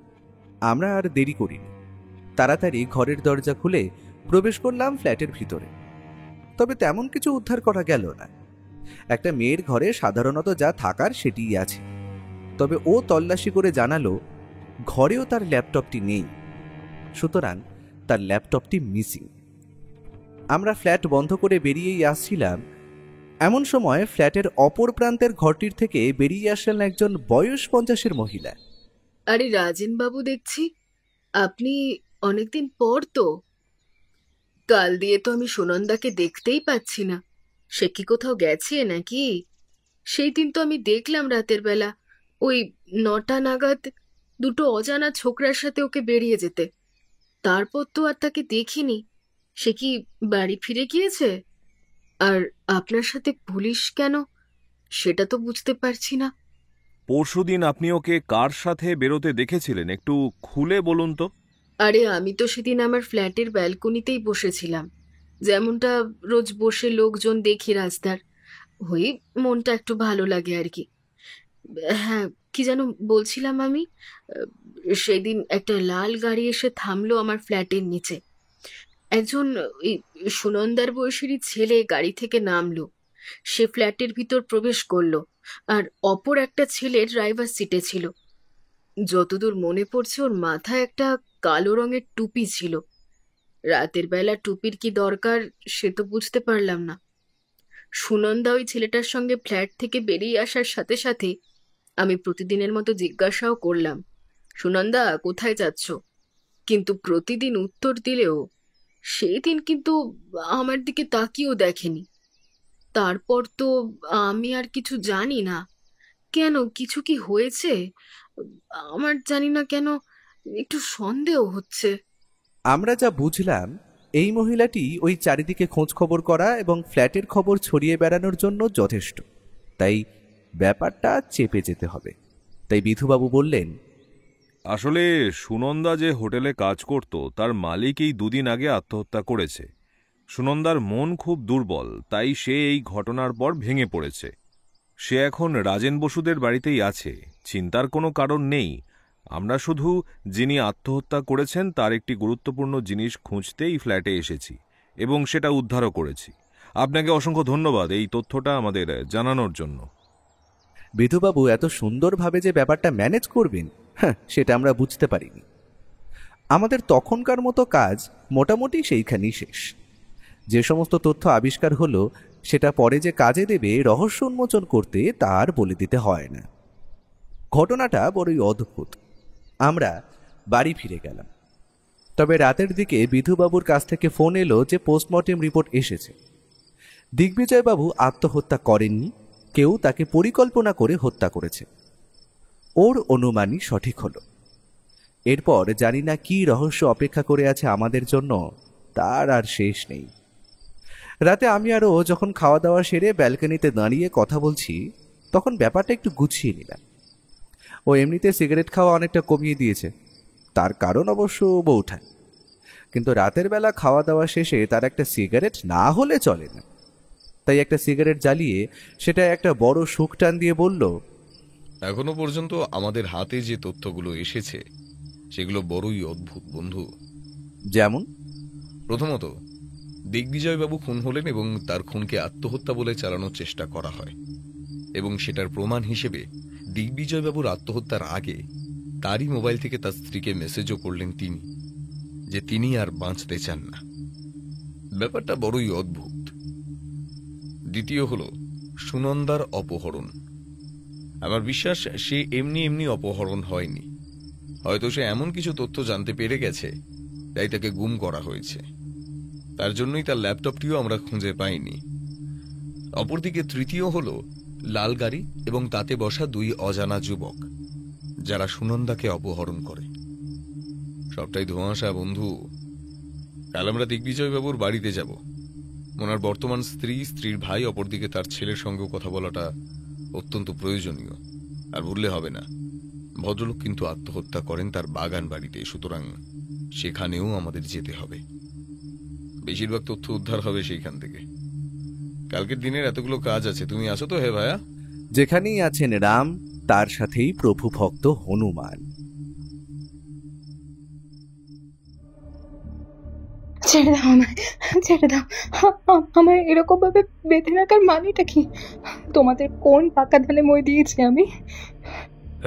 আমরা আর দেরি করিনি, তাড়াতাড়ি ঘরের দরজা খুলে প্রবেশ করলাম ফ্ল্যাটের ভিতরে। তবে তেমন কিছু উদ্ধার করা গেল না। একটা মেয়ের ঘরে সাধারণত যা থাকার সেটিই আছে। তবে ও তল্লাশি করে জানালো ঘরেও তার ল্যাপটপটি নেই, সুতরাং তার ল্যাপটপটি মিসিং। আমরা ফ্ল্যাট বন্ধ করে বেরিয়েই আসছিলাম, এমন সময় ফ্ল্যাটের অপর প্রান্তের ঘরটির থেকে বেরিয়ে আসলেন একজন বয়স 50-এর মহিলা। আরে রাজেন বাবু, দেখছি আপনি অনেকদিন পর তো। কাল দিয়ে তো আমি সুনন্দাকে দেখতেই পাচ্ছি না। সে কি কোথাও গেছে নাকি? সেই দিন তো আমি দেখলাম রাতের বেলা ওই 9টা নাগাদ দুটো অজানা ছোকরার সাথে ওকে বেরিয়ে যেতে। তারপর তো আর তাকে দেখিনি। সে কি বাড়ি ফিরে গিয়েছে? আর আপনার সাথে পুলিশ কেন, সেটা তো বুঝতে পারছি না। পরশুদিন আপনি ওকে কার সাথে বেরোতে দেখেছিলেন, একটু খুলে বলুন তো। আরে আমি তো সেদিন আমার ফ্ল্যাটের ব্যালকনিতেই বসেছিলাম, যেমনটা রোজ বসে লোকজন দেখি রাস্তার, ওই মনটা একটু ভালো লাগে আর কি। হ্যাঁ, কি যেন বলছিলাম আমি, সেদিন একটা লাল গাড়ি এসে থামলো আমার ফ্ল্যাটের নিচে। একজন ওই সুনন্দার বয়সেরই ছেলে গাড়ি থেকে নামলো, সে ফ্ল্যাটের ভিতর প্রবেশ করলো, আর অপর একটা ছেলে ড্রাইভার সিটে ছিল। যতদূর মনে পড়ছে ওর মাথায় একটা কালো রঙের টুপি ছিল। রাতের বেলা টুপির কি দরকার সে তো বুঝতে পারলাম না। সুনন্দা ওই ছেলেটার সঙ্গে ফ্ল্যাট থেকে বেরিয়ে আসার সাথে সাথে আমি প্রতিদিনের মতো জিজ্ঞাসাও করলাম, সুনন্দা কোথায় যাচ্ছ? কিন্তু প্রতিদিন উত্তর দিলেও সেই দিন কিন্তু আমার দিকে তাকিয়েও দেখেনি। তারপর তো আমি আর কিছু জানি না। কেন, কিছু কি হয়েছে? আমার জানি না কেন একটু সন্দেহ হচ্ছে। আমরা যা বুঝলাম, এই মহিলাটি ওই চারিদিকে খোঁজ খবর করা এবং ফ্ল্যাটের খবর ছড়িয়ে বেড়ানোর জন্য যথেষ্ট, তাই ব্যাপারটা চেপে যেতে হবে। তাই বিধুবাবু বললেন, আসলে সুনন্দা যে হোটেলে কাজ করত তার মালিক এই 2 দিন আগে আত্মহত্যা করেছে। সুনন্দার মন খুব দুর্বল, তাই সে এই ঘটনার পর ভেঙে পড়েছে। সে এখন রাজেন বসুদের বাড়িতেই আছে, চিন্তার কোনো কারণ নেই। আমরা শুধু যিনি আত্মহত্যা করেছেন তার একটি গুরুত্বপূর্ণ জিনিস খুঁজতে এই ফ্ল্যাটে এসেছি এবং সেটা উদ্ধারও করেছি। আপনাকে অসংখ্য ধন্যবাদ এই তথ্যটা আমাদের জানানোর জন্য। বিধুবাবু এত সুন্দরভাবে যে ব্যাপারটা ম্যানেজ করবেন, সেটা আমরা বুঝতে পারিনি। আমাদের তখনকার মতো কাজ মোটামুটি সেইখানেই শেষ। যে সমস্ত তথ্য আবিষ্কার হলো সেটা পরে যে কাজে দেবে রহস্য উন্মোচন করতে তার বলে দিতে হয় না। ঘটনাটা বড়ই অদ্ভুত। আমরা বাড়ি ফিরে গেলাম। তবে রাতের দিকে বিধুবাবুর কাছ থেকে ফোন এলো যে পোস্টমর্টেম রিপোর্ট এসেছে। দিগ্বিজয়বাবু আত্মহত্যা করেননি, কেউ তাকে পরিকল্পনা করে হত্যা করেছে। ওর অনুমানই সঠিক হলো। এরপর জানি না কি রহস্য অপেক্ষা করে আছে আমাদের জন্য, তার আর শেষ নেই। রাতে আমি আর ও যখন খাওয়া দাওয়া সেরে ব্যালকনিতে দাঁড়িয়ে কথা বলছি, তখন ব্যাপারটা একটু গুছিয়ে নিলাম। ও এমনিতে সিগারেট খাওয়া অনেকটা কমিয়ে দিয়েছে, তার কারণ অবশ্য বউঠান। কিন্তু রাতের বেলা খাওয়া দাওয়া শেষে তার একটা সিগারেট না হলে চলে না। তাই একটা সিগারেট জ্বালিয়ে সেটা একটা বড় শুক টান দিয়ে বলল, এখনো পর্যন্ত আমাদের হাতে যে তথ্যগুলো এসেছে সেগুলো বড়ই অদ্ভুত বন্ধু। যেমন? প্রথমত, দিগ্বিজয়বাবু খুন হলেন এবং তার খুনকে আত্মহত্যা বলে চালানোর চেষ্টা করা হয়, এবং সেটার প্রমাণ হিসেবে দিগ্বিজয়বাবুর আত্মহত্যার আগে তারই মোবাইল থেকে তার স্ত্রীকে মেসেজও করলেন তিনি, যে তিনি আর বাঁচতে চান না। ব্যাপারটা বড়ই অদ্ভুত। দ্বিতীয় হল সুনন্দার অপহরণ। আমার বিশ্বাস সে এমনি এমনি অপহরণ হয়নি, হয়তো সে এমন কিছু তথ্য জানতে পেরে গেছে তাই তাকে গুম করা হয়েছে। তার জন্যই তার ল্যাপটপটিও আমরা খুঁজে পাইনি। অপরদিকে তৃতীয় হল লাল গাড়ি এবং তাতে বসা 2 অজানা যুবক যারা সুনন্দাকে অপহরণ করে। সবটাই ধোঁয়াশা বন্ধু। কাল আমরা দিগ্বিজয়বাবুর বাড়িতে যাব। ওনার বর্তমান স্ত্রী, স্ত্রীর ভাই, অপরদিকে তার ছেলের সঙ্গেও কথা বলাটা অত্যন্ত প্রয়োজনীয়। আর ভুললে হবে না, ভদ্রলোক কিন্তু আত্মহত্যা করেন তার বাগান বাড়িতে, সুতরাং সেখানেও আমাদের যেতে হবে। বেশিরভাগ তথ্য উদ্ধার হবে সেইখান থেকে। কালকের দিনের এতগুলো কাজ আছে, তুমি আছো তো? হে ভাইয়া, যেখানেই আছেন রাম, তার সাথেই প্রভু ভক্ত হনুমান। ছেড়ে দাও আমায়, ছেড়ে দাও। আমার এরকম ভাবে বেঁধে রাখার মানেটা কি? তোমাদের কোন পাকা ধানে মই দিয়েছি আমি?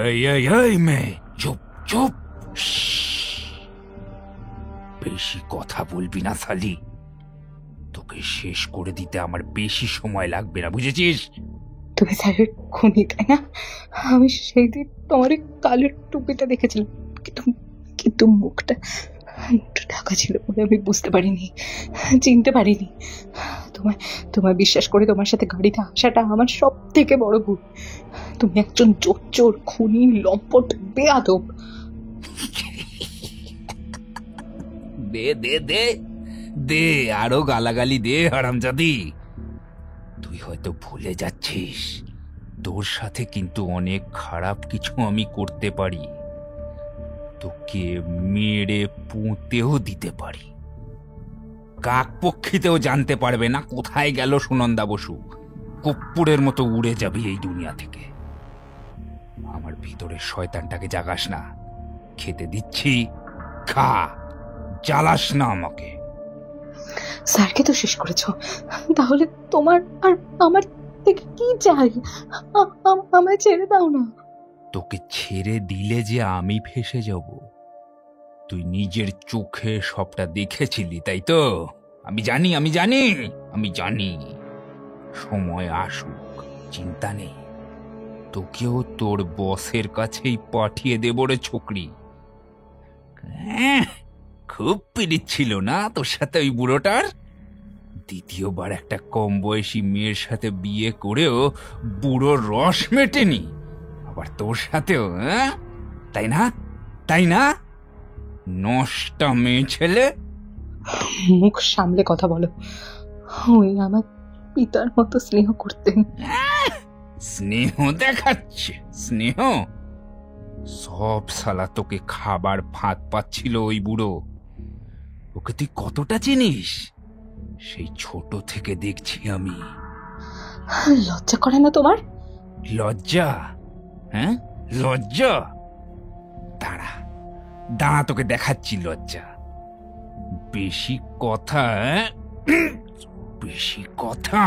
এই এই এই মেয়ে, চুপ চুপ। বেশি কথা বলবি না সালি, তোকে শেষ করে দিতে আমার বেশি সময় লাগবে না, বুঝেছিস? তুমি স্যারের খুনি, তাই না? আমি সেই দিন তোমার কালো টুপিটা দেখেছিলাম, কিন্তু মুখটা ঢাকা ছিল বলে আমি বুঝতে পারিনি, চিনতে পারিনি। তোমায় বিশ্বাস করে তোমার সাথে গাড়িতে আসাটা আমার সব থেকে বড় ভুল। তুমি একজন জোচ্চোর, খুনি, লম্পট, বেয়াদব। দে দে দে, দে আরো গালাগালি দে হারামজাদি। তুই হয়তো ভুলে যাচ্ছিস, তোর সাথে কিন্তু অনেক খারাপ কিছু আমি করতে পারি। তোকে মেরে পুঁতেও দিতে পারি। কাকপক্ষীতেও জানতে পারবে না কোথায় গেল সুনন্দা বসু। কপ্পুরের মতো উড়ে যাবি এই দুনিয়া থেকে। আমার ভিতরের শয়তানটাকে জাগাস না। খেতে দিচ্ছি, খা, জ্বালাস না আমাকে। স্যারকে তো শেষ করেছো, তাহলে তোমার আর আমার থেকে কি চাই? আমায় ছেড়ে দাও না। তোকে ছেড়ে দিলে যে আমি ফেঁসে যাব। তুই নিজের চোখে সবটা দেখেছিলি, তাই তো? আমি জানি আমি জানি আমি জানি। সময় আসুক, চিন্তা নেই। তোকেও তোর বসের কাছেই পাঠিয়ে দেব রে ছোকরি। খুব পিড়িত ছিল না তোর সাথে ওই বুড়োটার? দ্বিতীয়বার একটা কম বয়সী মেয়ের সাথে বিয়ে করেও বুড়োর রস মেটেনি, আবার তোর সাথেও? তাই না, তাই না? নষ্টা মেয়ে ছেলে। মুখ সামলে কথা বলো। ওই আমার পিতার মতো স্নেহ করতেন। স্নেহ দেখাচ্ছে? স্নেহ? সব শালা তোকে খাবার ফাঁদ পাচ্ছিল ওই বুড়ো। ওকে তুই কতটা চিনিস? সেই ছোট থেকে দেখছি আমি। লজ্জা করে না তোমার? লজ্জা? হ্যাঁ, লজ্জা? দাঁড়া দাঁড়া, তোকে দেখাচ্ছি লজ্জা। বেশি কথা, বেশি কথা।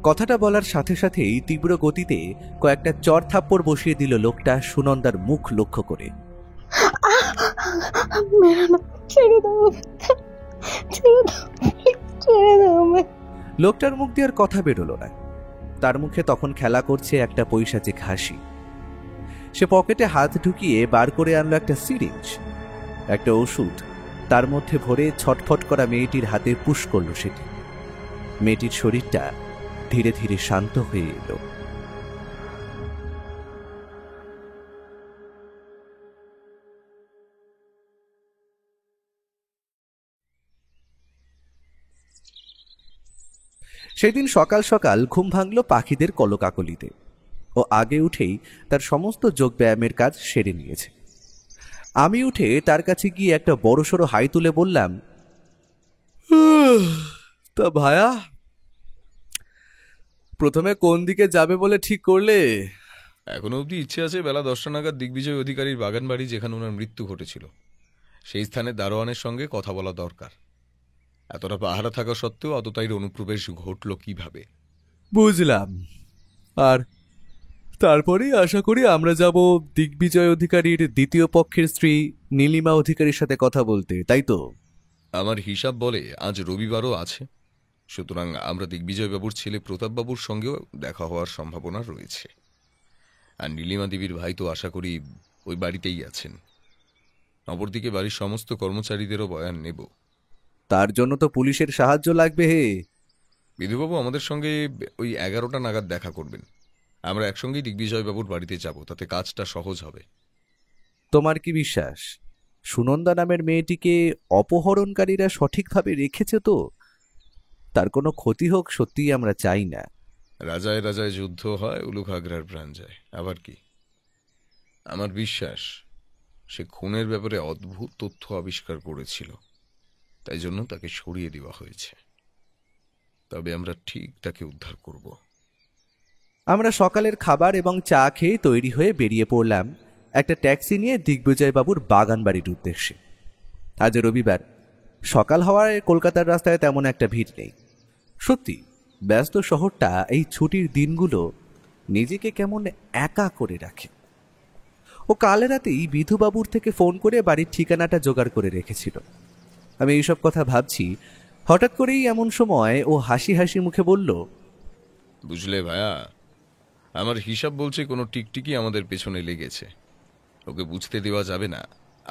কথাটা বলার সাথে সাথেই তীব্র গতিতে কয়েকটা চড় থাপ্পড় বসিয়ে দিল লোকটা সুনন্দার মুখ লক্ষ্য করে। ছেড়ে দাও, ছেড়ে দাও, ছেড়ে দাও আমায়। লোকটার মুখ দিয়ে আর কথা বেরোলো না। তার মুখে তখন খেলা করছে একটা পৈশাচিক হাসি। সে পকেটে হাত ঢুকিয়ে বার করে আনলো একটা সিরিঞ্জ, একটা ওষুধ। তার মধ্যে ভরে ছটফট করা মেয়েটির হাতে পুশ করলো সেটি। মেয়েটির শরীরটা ধীরে ধীরে শান্ত হয়ে এলো। সেদিন সকাল সকাল ঘুম ভাঙল পাখিদের কলকাকলিতে। ও আগে উঠেই তার সমস্ত যোগ ব্যায়ামের কাজ সেরে নিয়েছে। আমি উঠে তার কাছে গিয়ে একটা বড়সড় হাই তুলে বললাম, তা ভায়া, প্রথমে কোন দিকে যাবে বলে ঠিক করলে? এখনো অবধি ইচ্ছে আছে বেলা 10টা নাগাদ দিগ্বিজয় অধিকারীর বাগান বাড়ি, যেখানে ওনার মৃত্যু ঘটেছিল, সেই স্থানে দারোয়ানের সঙ্গে কথা বলা দরকার। এতটা পাহারা থাকা সত্ত্বেও অতটাই অনুপ্রবেশ ঘটল কিভাবে? বুঝলাম। আর তারপরেই আশা করি আমরা যাব দিগ্বিজয় অধিকারীর দ্বিতীয় পক্ষের স্ত্রী নীলিমা অধিকারীর সাথে কথা বলতে, তাই তো? আমার হিসাব বলে আজ রবিবারও আছে, সুতরাং আমরা দিগ্বিজয়বাবুর ছেলে প্রতাপবাবুর সঙ্গেও দেখা হওয়ার সম্ভাবনা রয়েছে। আর নীলিমা দেবীর ভাই তো আশা করি ওই বাড়িতেই আছেন। অপরদিকে বাড়ির সমস্ত কর্মচারীদেরও বয়ান নেব। তার জন্য তো পুলিশের সাহায্য লাগবে হে। বিধুবাবু আমাদের সঙ্গে ওই 11টা নাগাদ দেখা করবেন। আমরা একসঙ্গেই দিগ্বিজয়বাবুর বাড়িতে যাব, তাতে কাজটা সহজ হবে। তোমার কি বিশ্বাস সুনন্দা নামের মেয়েটিকে অপহরণকারীরা সঠিকভাবে রেখেছে তো? তার কোনো ক্ষতি হোক সত্যিই আমরা চাই না। রাজায় রাজায় যুদ্ধ হয়, উলুক আগ্রার প্রাণ যায়, আবার কি? আমার বিশ্বাস সে খুনের ব্যাপারে অদ্ভুত তথ্য আবিষ্কার করেছিল, তাই জন্য তাকে সরিয়ে দেওয়া হয়েছে। তবে আমরা ঠিক তাকে উদ্ধার করব। আমরা সকালের খাবার এবং চা খেয়ে তৈরি হয়ে বেরিয়ে পড়লাম একটা ট্যাক্সি নিয়ে দিগ্বিজয়বাবুর বাগান বাড়ির উদ্দেশ্যে। আজ রবিবার, সকাল হওয়ায় কলকাতার রাস্তায় তেমন একটা ভিড় নেই। সত্যি ব্যস্ত শহরটা এই ছুটির দিনগুলো নিজেকে কেমন একা করে রাখে। ও কাল রাতেই বিধুবাবুর থেকে ফোন করে বাড়ির ঠিকানাটা জোগাড় করে রেখেছিল। আমি এইসব কথা ভাবছি, হঠাৎ করেই এমন সময় ও হাসি হাসি মুখে বলল, বুঝলে ভায়া, আমার হিসাব বলছে কোনো টিকটিকি আমাদের পেছনে লেগেছে। ওকে বুঝতে দেওয়া যাবে না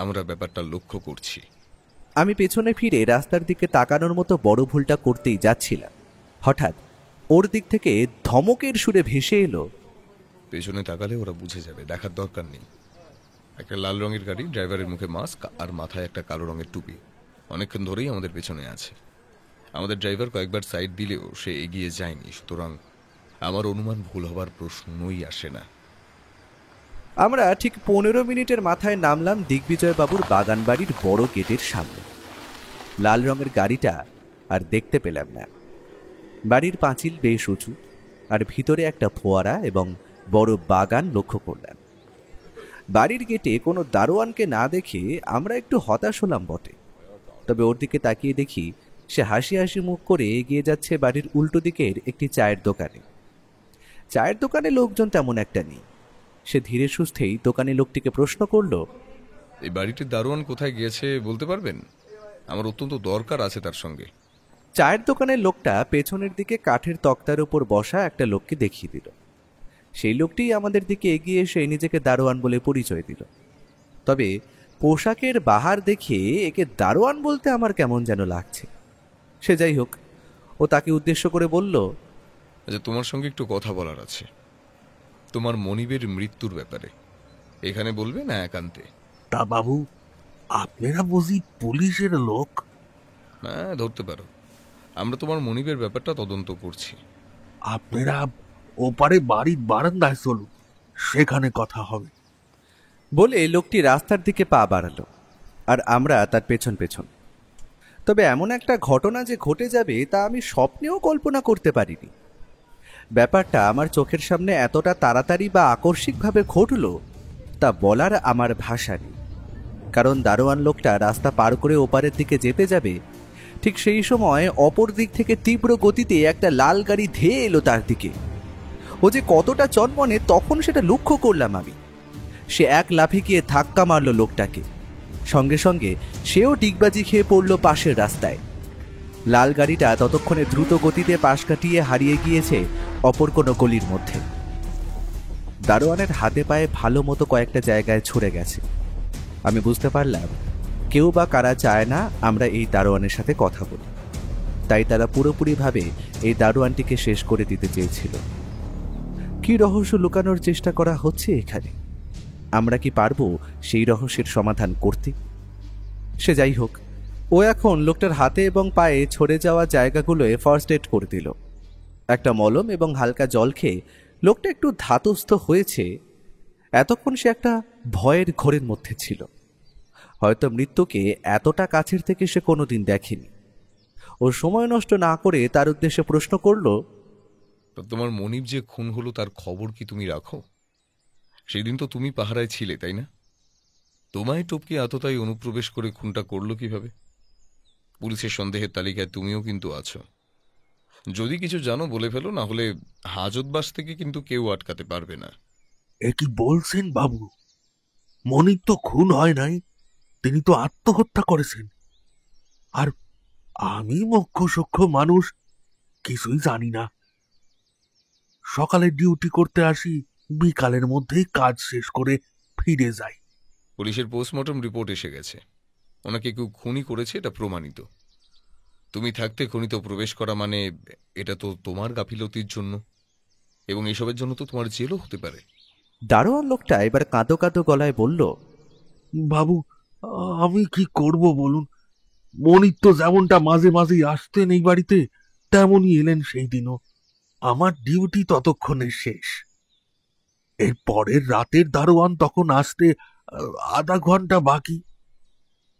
আমরা ব্যাপারটা লক্ষ্য করছি। আমি পেছনে ফিরে রাস্তার দিকে তাকানোর মতো বড় ভুলটা করতেই যাচ্ছিলাম, হঠাৎ ওর দিক থেকে ধমকের সুরে ভেসে এলো, পেছনে তাকালে ওরা বুঝে যাবে, দেখার দরকার নেই। একটা লাল রঙের গাড়ি, ড্রাইভারের মুখে মাস্ক আর মাথায় একটা কালো রঙের টুপি। অনেকক্ষণ ধরেই আমাদের পেছনে আছে। আমাদের ড্রাইভার কয়েকবার সাইড দিলেও সে এগিয়ে যায়নি, সুতরাং আমার অনুমান ভুল হবার প্রশ্নই আসে না। আমরা ঠিক 15 মিনিটের মাথায় নামলাম দিগ্বিজয় বাবুর বাগান বাড়ির বড় গেটের সামনে। লাল রঙের গাড়িটা আর দেখতে পেলাম না। বাড়ির পাঁচিল বেশ উঁচু, আর ভিতরে একটা ফোয়ারা এবং বড় বাগান লক্ষ্য করলাম। বাড়ির গেটে কোনো দারোয়ানকে না দেখে আমরা একটু হতাশ হলাম বটে, তবে ওর দিকে তাকিয়ে দেখি সে হাসি হাসি মুখ করে এগিয়ে যাচ্ছে বাড়ির উল্টো দিকের একটি চায়ের দোকানে। চায়ের দোকানে লোকজন তেমন একটা নেই। সে ধীরে সুস্থেই দোকানি লোকটিকে প্রশ্ন করল, এই বাড়িটির দারোয়ান কোথায় গিয়েছে বলতে পারবেন? আমার অত্যন্ত দরকার আছে তার সঙ্গে। চায়ের দোকানের লোকটা পেছনের দিকে কাঠের তক্তার উপর বসা একটা লোককে দেখিয়ে দিল। সেই লোকটি আমাদের দিকে এগিয়ে এসে নিজেকে দারোয়ান বলে পরিচয় দিল। তবে পোশাকের বাহার দেখে একে দারোয়ান বলতে আমার কেমন যেন লাগছে। সে যাই হোক, ও তাকে উদ্দেশ্য করে বলল, আচ্ছা, তোমার সঙ্গে একটু কথা বলার আছে, তোমার মনিবের মৃত্যুর ব্যাপারে। এখানে বলবে না একান্তে? তা বাবু, আপনারা বুঝি পুলিশের লোক? হ্যাঁ, ধরতে পারো। আমরা তোমার মনিবের ব্যাপারটা তদন্ত করছি। আপনারা ওপারে বাড়ির বারান্দায় চলুন, সেখানে কথা হবে। বলে লোকটি রাস্তার দিকে পা বাড়ালো, আর আমরা তার পেছন পেছন। তবে এমন একটা ঘটনা যে ঘটে যাবে তা আমি স্বপ্নেও কল্পনা করতে পারিনি। ব্যাপারটা আমার চোখের সামনে এতটা তাড়াতাড়ি বা আকস্মিকভাবে ঘটল তা বলার আমার ভাষা নেই। কারণ দারোয়ান লোকটা রাস্তা পার করে ওপারের দিকে যেতে যাবে, ঠিক সেই সময় অপর দিক থেকে তীব্র গতিতে একটা লাল গাড়ি ধেয়ে এলো তার দিকে। ও যে কতটা চনমনে তখন সেটা লক্ষ্য করলাম আমি। সে এক লাফে গিয়ে ধাক্কা মারল লোকটাকে, সঙ্গে সঙ্গে সেও ডিগবাজি খেয়ে পড়ল পাশের রাস্তায়। লাল গাড়িটা ততক্ষণে দ্রুত গতিতে পাশ কাটিয়ে হারিয়ে গিয়েছে অপর কোনো গলির মধ্যে। দারোয়ানের হাতে পায়ে ভালো মতো কয়েকটা জায়গায় ছুড়ে গেছে। আমি বুঝতে পারলাম কেউ বা কারা চায় না আমরা এই দারোয়ানের সাথে কথা বলি, তাই তারা পুরোপুরিভাবে এই দারোয়ানটিকে শেষ করে দিতে চেয়েছিল। কি রহস্য লুকানোর চেষ্টা করা হচ্ছে এখানে? আমরা কি পারবো সেই রহস্যের সমাধান করতে? সে যাই হোক, ও এখন লোকটার হাতে এবং পায়ে ছড়ে যাওয়া জায়গাগুলোয় ফার্স্ট এড করে দিল। একটা মলম এবং হালকা জল খেয়ে লোকটা একটু ধাতস্থ হয়েছে। এতক্ষণ সে একটা ভয়ের ঘোরের মধ্যে ছিল। হয়তো মৃত্যুকে এতটা কাছের থেকে সে কোনোদিন দেখেনি। ও সময় নষ্ট না করে তার উদ্দেশ্যে প্রশ্ন করল, তোমার মনিব যে খুন হলো তার খবর কি তুমি রাখো? সেদিন তো তুমি পাহারায় ছিলে, তাই না? তোমায় টপকে এতটাই অনুপ্রবেশ করে খুনটা করলো কিভাবে? পুলিশের সন্দেহের তালিকায় তুমিও কিন্তু আছো। যদি কিছু জানো বলে ফেলো, না হলে হাজতবাস থেকে কিন্তু কেউ আটকাতে পারবে না। এ কি বলছেন বাবু? মনিব তো খুন হয় নাই, তিনি তো আত্মহত্যা করেছেন। আর আমি মুখ্য সূক্ষ্ম মানুষ, কিছুই জানি না। সকালে ডিউটি করতে আসি, বিকালের মধ্যেই কাজ শেষ করে ফিরে যাই। পুলিশের পোস্টমর্টম রিপোর্ট এসে গেছে, ওনাকে কেউ খুনই করেছে, এটা প্রমাণিত। তুমি থাকতে খনিতে প্রবেশ করা মানে এটা তো তোমার গাফিলতির জন্য, এবং এসবের জন্য তো তোমার জেলও হতে পারে। দারোয়ান লোকটা এবার কাঁদো কাঁদো গলায় বলল, বাবু, আমি কি করব বলুন? মনিব তো যেমনটা মাঝে মাঝেই আসতেন এই বাড়িতে, তেমনই এলেন সেই দিনও। আমার ডিউটি ততক্ষণে শেষ। এর পরের রাতের দারোয়ান তখন আসতে আধা ঘন্টা বাকি।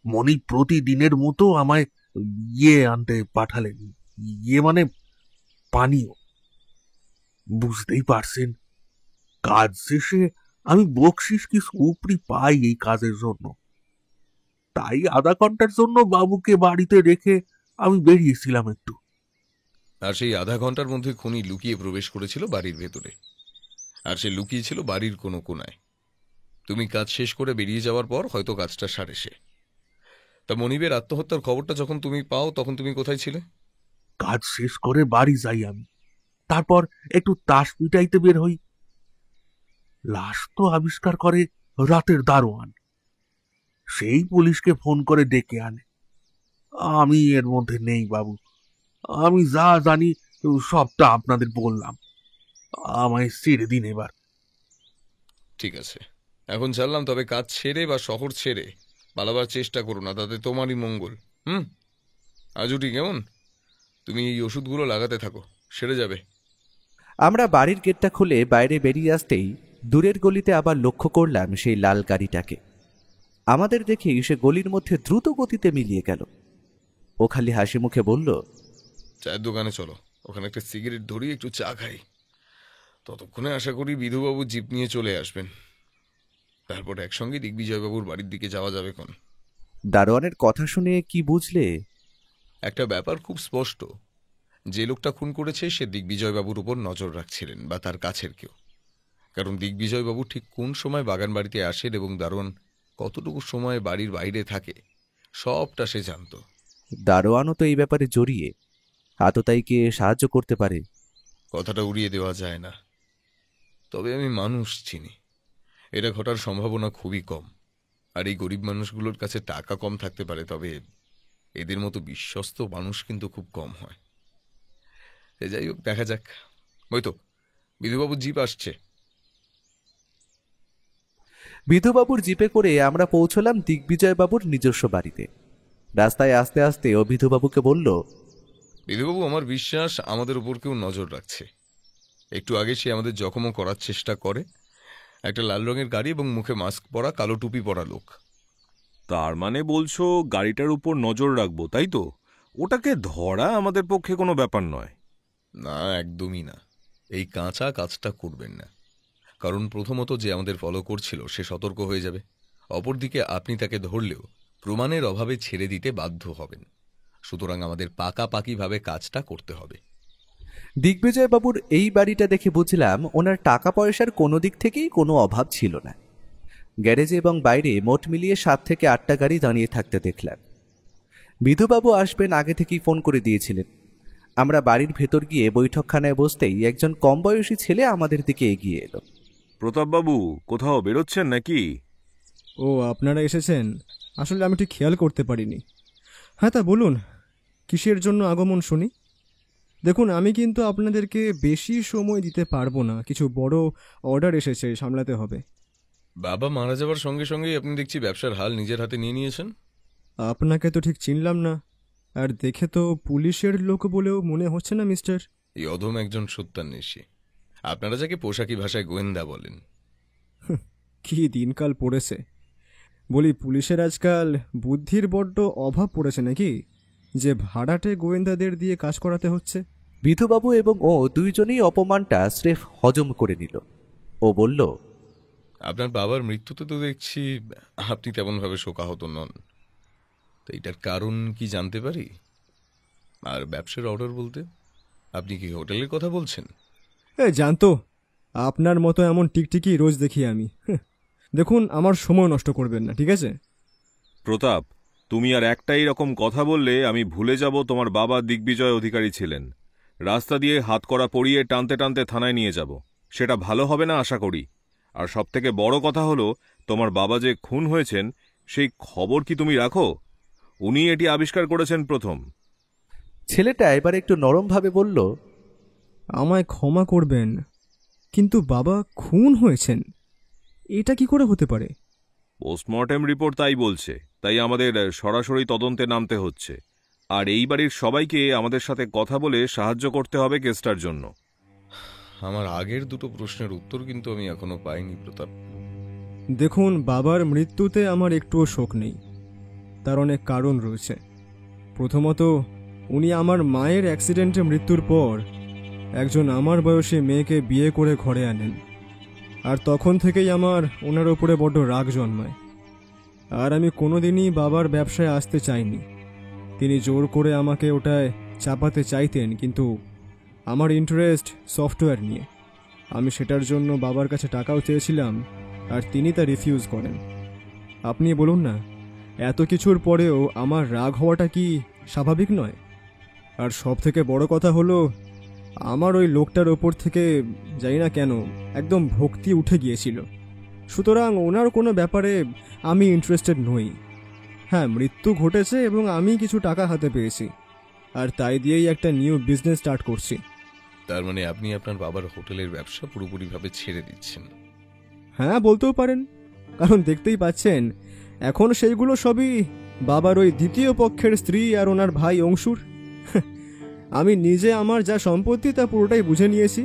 মনিব প্রতিদিনের মতো আমায় আনতে পাঠালেন, মানে পানীয়। বুঝতেই পারছেন, কাজ শেষে আমি বকশিস কিছু উপরি পাই এই কাজের জন্য। তাই আধা ঘন্টার জন্য বাবুকে বাড়িতে রেখে আমি বেরিয়েছিলাম একটু। আর সেই আধা ঘন্টার মধ্যে খুনি লুকিয়ে প্রবেশ করেছিল বাড়ির ভেতরে, আর সে লুকিয়েছিল বাড়ির কোনো কোনায়। তুমি কাজ শেষ করে বেরিয়ে যাওয়ার পর হয়তো কাজটা সারে সে। তা মনিবের আত্মহত্যার খবরটা যখন তুমি পাও তখন তুমি কোথায় ছিলে? কাজ শেষ করে বাড়ি যাই আমি, তারপর একটু তাস পিটাইতে বের হই। লাশ তো আবিষ্কার করে রাতের দারোয়ান, সেই পুলিশকে ফোন করে ডেকে আনে। আমি এর মধ্যে নেই বাবু, আমি যা জানি সবটা আপনাদের বললাম। আমায় ছেড়ে দিন এবার। ঠিক আছে, এখন জানলাম, তবে কাজ ছেড়ে বা শহর ছেড়ে পালাবার চেষ্টা করো না, তাতে তোমারই মঙ্গল। আজুটি কেমন? তুমি এই ওষুধগুলো লাগাতে থাকো, সেরে যাবে। আমরা বাড়ির গেটটা খুলে বাইরে বেরিয়ে আসতেই দূরের গলিতে আবার লক্ষ্য করলাম সেই লাল গাড়িটাকে। আমাদের দেখেই সে গলির মধ্যে দ্রুত গতিতে মিলিয়ে গেল। ও খালি হাসি মুখে বলল, চায়ের দোকানে চলো, ওখানে একটা সিগারেট ধরি, একটু চা খাই। ততক্ষণে আশা করি বিধুবাবু জিপ নিয়ে চলে আসবেন। তারপর একসঙ্গে দিগ্বিজয়বাবুর বাড়ির দিকে যাওয়া যাবে। কোন দারোয়ানের কথা শুনে কি বুঝলে? একটা ব্যাপার খুব স্পষ্ট, যে লোকটা খুন করেছে সে দিগ্বিজয়বাবুর উপর নজর রাখছিলেন, বা তার কাছের কেউ। কারণ দিগ্বিজয়বাবু ঠিক কোন সময় বাগান বাড়িতে আসেন এবং দারোয়ান কতটুকু সময় বাড়ির বাইরে থাকে সবটা সে জানত। দারোয়ানও তো এই ব্যাপারে জড়িয়ে, আততায়ীকে সাহায্য করতে পারে। কথাটা উড়িয়ে দেওয়া যায় না। তবে আমি মানুষ চিনি, এটা ঘটার সম্ভাবনা খুবই কম। আর এই গরিব মানুষগুলোর কাছে টাকা কম থাকতে পারে, তবে এদের মতো বিশ্বস্ত মানুষ কিন্তু খুব কম হয়। যাই হোক, দেখা যাক। ওই তো বিধুবাবুর জিপ আসছে। বিধুবাবুর জিপে করে আমরা পৌঁছলাম দিগ্বিজয়বাবুর নিজস্ব বাড়িতে। রাস্তায় আস্তে আস্তে ও বিধুবাবুকে বলল, বিধুবাবু, আমার বিশ্বাস আমাদের উপর কেউ নজর রাখছে। একটু আগে সে আমাদের জখমও করার চেষ্টা করে। একটা লাল রঙের গাড়ি এবং মুখে মাস্ক পরা, কালো টুপি পরা লোক। তার মানে বলছো গাড়িটার উপর নজর রাখবো, তাই তো? ওটাকে ধরা আমাদের পক্ষে কোনো ব্যাপার নয়। না, একদমই না। এই কাঁচা কাজটা করবেন না। কারণ প্রথমত যে আমাদের ফলো করছিল সে সতর্ক হয়ে যাবে। অপরদিকে আপনি তাকে ধরলেও প্রমাণের অভাবে ছেড়ে দিতে বাধ্য হবেন। সুতরাং আমাদের পাকাপাকিভাবে কাজটা করতে হবে। দিগ্বিজয়বাবুর এই বাড়িটা দেখে বুঝলাম ওনার টাকা পয়সার কোনো দিক থেকেই কোনো অভাব ছিল না। গ্যারেজে এবং বাইরে মোট মিলিয়ে 7 থেকে 8টা গাড়ি দাঁড়িয়ে থাকতে দেখলাম। বিধুবাবু আসবেন আগে থেকেই ফোন করে দিয়েছিলেন। আমরা বাড়ির ভেতর গিয়ে বৈঠকখানায় বসতেই একজন কম বয়সী ছেলে আমাদের দিকে এগিয়ে এলো। প্রতাপবাবু কোথাও বেরোচ্ছেন নাকি? ও, আপনারা এসেছেন। আসলে আমি ঠিক খেয়াল করতে পারিনি। হ্যাঁ, তা বলুন, কিসের জন্য আগমন শুনি? দেখুন, আমি কিন্তু আপনাদেরকে বেশি সময় দিতে পারবো না। কিছু বড় অর্ডার এসেছে, সামলাতে হবে। বাবা মারা যাওয়ার সঙ্গে সঙ্গেই আপনি দেখছি ব্যবসার হাল নিজের হাতে নিয়ে নিয়েছেন। আপনাকে তো ঠিক চিনলাম না, আর দেখে তো পুলিশের লোক বলেও মনে হচ্ছে না মিস্টার। এই অধম একজন সত্যান্বেষী। আপনারা যাকে পোশাকি ভাষায় গোয়েন্দা বলেন। কি দিনকাল পড়েছে। বলি, পুলিশের আজকাল বুদ্ধির বড্ড অভাব পড়েছে নাকি, যে ভাড়াটে গোয়েন্দাদের দিয়ে কাজ করাতে হচ্ছে? বিধুবাবু এবং ও দুইজনেই অপমানটা স্রেফ হজম করে নিল। ও বলল, আপনার বাবার মৃত্যুতে তো দেখছি আপনি তেমনভাবে শোকাহত নন। তো এটার কারণ কি জানতে পারি? আর ব্যবসার অর্ডার বলতে আপনি কি হোটেলের কথা বলছেন? জানতো, আপনার মতো এমন টিকটিকি রোজ দেখি আমি। দেখুন, আমার সময় নষ্ট করবেন না, ঠিক আছে? প্রতাপ, তুমি আর একটাই রকম কথা বললে আমি ভুলে যাব তোমার বাবা দিগ্বিজয় অধিকারী ছিলেন। রাস্তা দিয়ে হাত করা পরিয়ে টানতে টানতে থানায় নিয়ে যাব। সেটা ভালো হবে না আশা করি। আর সবথেকে বড় কথা হলো, তোমার বাবা যে খুন হয়েছেন সেই খবর কি তুমি রাখো? উনি এটি আবিষ্কার করেছেন প্রথম। ছেলেটা এবার একটু নরমভাবে বলল, আমায় ক্ষমা করবেন, কিন্তু বাবা খুন হয়েছেন এটা কি করে হতে পারে? পোস্টমর্টেম রিপোর্ট তাই বলছে, তাই আমাদের সরাসরি তদন্তে নামতে হচ্ছে। আর এই বাড়ির সবাইকে আমাদের সাথে কথা বলে সাহায্য করতে হবে কেসটার জন্য। আমার আগের দুটো প্রশ্নের উত্তর কিন্তু আমি এখনো পাইনি প্রতাপ। দেখুন, বাবার মৃত্যুতে আমার একটুও শোক নেই। তার অনেক কারণ রয়েছে। প্রথমত, উনি আমার মায়ের অ্যাক্সিডেন্টে মৃত্যুর পর একজন আমার বয়সী মেয়েকে বিয়ে করে ঘরে আনেন। আর তখন থেকেই আমার ওনার ওপরে বড্ড রাগ জন্মায়। আর আমি কোনোদিনই বাবার ব্যবসায় আসতে চাইনি। তিনি জোর করে আমাকে ওটায় চাপাতে চাইতেন, কিন্তু আমার ইন্টারেস্ট সফটওয়্যার নিয়ে। আমি সেটার জন্য বাবার কাছে টাকাও চেয়েছিলাম, আর তিনি তা রিফিউজ করেন। আপনি বলুন না, এত কিছুর পরেও আমার রাগ হওয়াটা কি স্বাভাবিক নয়? আর সব থেকে বড় কথা হলো, আমার ওই লোকটার ওপর থেকে জানি না কেন একদম ভক্তি উঠে গিয়েছিল। সুতরাং ওনার কোনো ব্যাপারে আমি ইন্টারেস্টেড নই। হ্যাঁ, মৃত্যু ঘটেছে এবং আমি কিছু টাকা হাতে পেয়েছি, আর তাই দিয়েই একটা নিউ বিজনেস স্টার্ট করছি। তার মানে আপনি আপনার বাবার হোটেলের ব্যবসা পুরোপুরিভাবে ছেড়ে দিচ্ছেন? হ্যাঁ, বলতেও পারেন। কারণ দেখতেই পাচ্ছেন, এখন সেইগুলো সবই বাবার ওই দ্বিতীয় পক্ষের স্ত্রী আর ওনার ভাই অংশুর। আমি নিজে আমার যা সম্পত্তি তা পুরোটাই বুঝে নিয়েছি,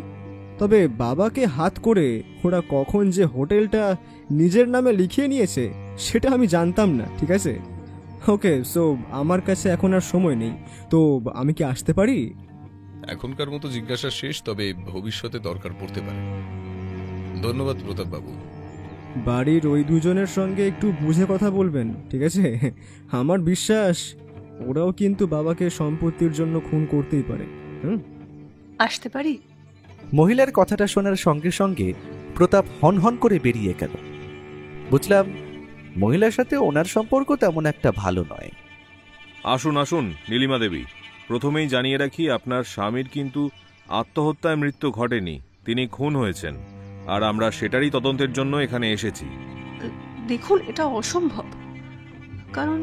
তবে বাবাকে হাত করে ওরা কখন যে হোটেলটা নিজের নামে লিখিয়ে নিয়েছে সেটা আমি জানতাম না, ঠিক আছে? ওকে, সো আমার কাছে এখন আর সময় নেই, তো আমি কি আসতে পারি? এখনকার মতো জিজ্ঞাসা শেষ, তবে ভবিষ্যতে দরকার পড়তে পারে। ধন্যবাদ প্রতাপ বাবু। বাড়ির ওই দুজনের সঙ্গে একটু বুঝে কথা বলবেন, ঠিক আছে? আমার বিশ্বাস ওরাও কিন্তু বাবাকে সম্পত্তির জন্য খুন করতেই পারে। আসতে পারি? মহিলার কথাটা শোনার সঙ্গে সঙ্গে প্রতাপ হন হন করে বেরিয়ে গেল। বুঝলাম মহিলার সাথে ওনার সম্পর্ক তেমন একটা ভালো নয়। আসুন আসুন নীলিমা দেবী, প্রথমেই জানিয়ে রাখি আপনার স্বামীর কিন্তু আত্মহত্যায় মৃত্যু ঘটেনি, তিনি খুন হয়েছেন, আর আমরা সেটারই তদন্তের জন্য এখানে এসেছি। দেখুন, এটা অসম্ভব, কারণ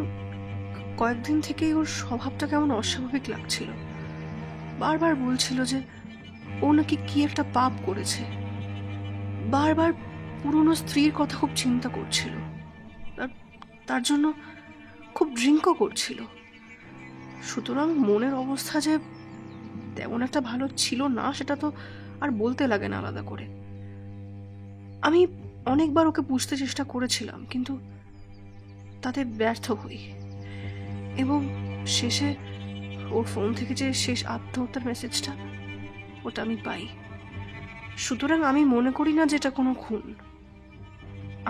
কয়েকদিন থেকেই ওর স্বভাবটা কেমন অস্বাভাবিক লাগছিল। বারবার বলছিল যে ও নাকি কি একটা পাপ করেছে, বারবার পুরনো স্ত্রীর কথা খুব চিন্তা করছিল, তার জন্য খুব ড্রিঙ্কও করছিল। সুতরাং মনের অবস্থা যে তেমন একটা ভালো ছিল না সেটা তো আর বলতে লাগে না আলাদা করে। আমি অনেকবার ওকে বুঝতে চেষ্টা করেছিলাম, কিন্তু তাতে ব্যর্থ হই, এবং শেষে ওর ফোন থেকে যে শেষ আত্মহত্যার মেসেজটা ওটা আমি পাই। সুতরাং আমি মনে করি না যে এটা কোনো খুন।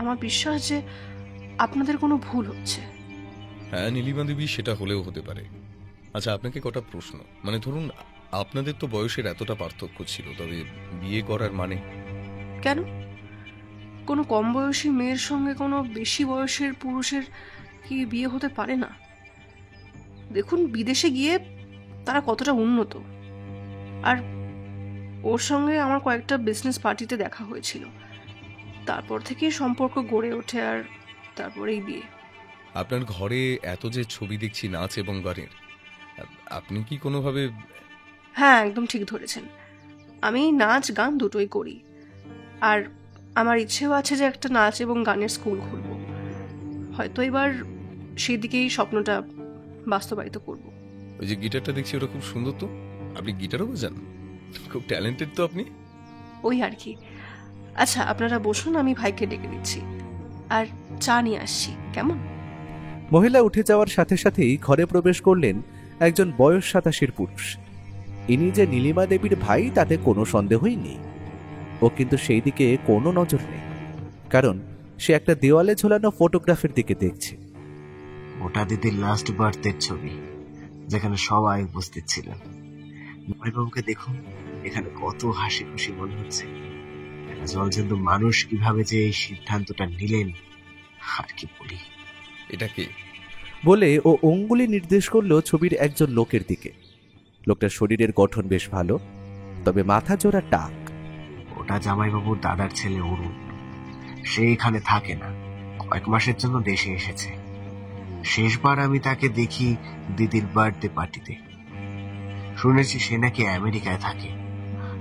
আমার বিশ্বাস যে আপনাদের কোনো ভুল হচ্ছে। হ্যাঁ নীলিমা দেবী, সেটা হলেও হতে পারে। আচ্ছা, আপনাকে কটা প্রশ্ন। মানে ধরুন, আপনাদের তো বয়সের এতটা পার্থক্য ছিল, তবে বিয়ে করার মানে? কেন? কোনো কম বয়সী মেয়ের সঙ্গে কোনো বেশি বয়সের পুরুষের কি বিয়ে হতে পারে না? দেখুন, বিদেশে গিয়ে তারা কতটা উন্নত। আর ওর সঙ্গে আমার কয়েকটা বিজনেস পার্টিতে দেখা হয়েছিল, তারপর থেকে সম্পর্ক গড়ে ওঠে, আর তারপরেই বিয়ে। আপনার ঘরে এত যে ছবি দেখছি নাচ এবং গানের, আপনি কি কোনোভাবে? হ্যাঁ, একদম ঠিক ধরেছেন। আমি নাচ গান দুটোই করি, আর আমার ইচ্ছেও আছে যে একটা নাচ এবং গানের স্কুল খুলব। হয়তো এবার সেই দিকেই স্বপ্নটা বাস্তবায়িত করব। ওই যে গিটারটা দেখছি, ওটা খুব সুন্দর তো। আপনি গিটারও বাজান? খুব ট্যালেন্টেড তো আপনি। ওই আর কি। আচ্ছা, আপনারা বসুন, আমি ভাইকে ডেকে দিচ্ছি আর চা নিয়ে আসছি, কেমন? মহিলা উঠে যাওয়ার সাথে সাথেই ঘরে প্রবেশ করলেন একজন বয়স 87 পুরুষ। ইনি যে নীলিমা দেবীর ভাই তাতে কোনো সন্দেহই নেই। ও কিন্তু সেই দিকে কোনো নজর নেই, কারণ সে একটা দেওয়ালে ঝোলানো ফটোগ্রাফের দিকে দেখছে। ওটা দিদির লাস্ট বার্থডের ছবি, যেখানে সবাই উপস্থিত ছিলেন। নয়বাবুকে দেখুন, এখানে কত হাসি খুশি মনে হচ্ছে। জলজন্ত মানুষ কিভাবে যে এই সিদ্ধান্তটা নিলেন, আর কি বলি। এটাকে বলে ও অঙ্গুলি নির্দেশ করলো ছবির একজন লোকের দিকে। লোকটার শরীরের গঠন বেশ ভালো, তবে মাথা জোড়া টাক। ওটা জামাইবাবুর দাদার ছেলে অরুণ। সে এখানে থাকে না, কয়েক মাসের জন্য দেশে এসেছে। শেষবার আমি তাকে দেখি দিদির বার্থডে পার্টিতে। শুনেছি সে নাকি আমেরিকায় থাকে।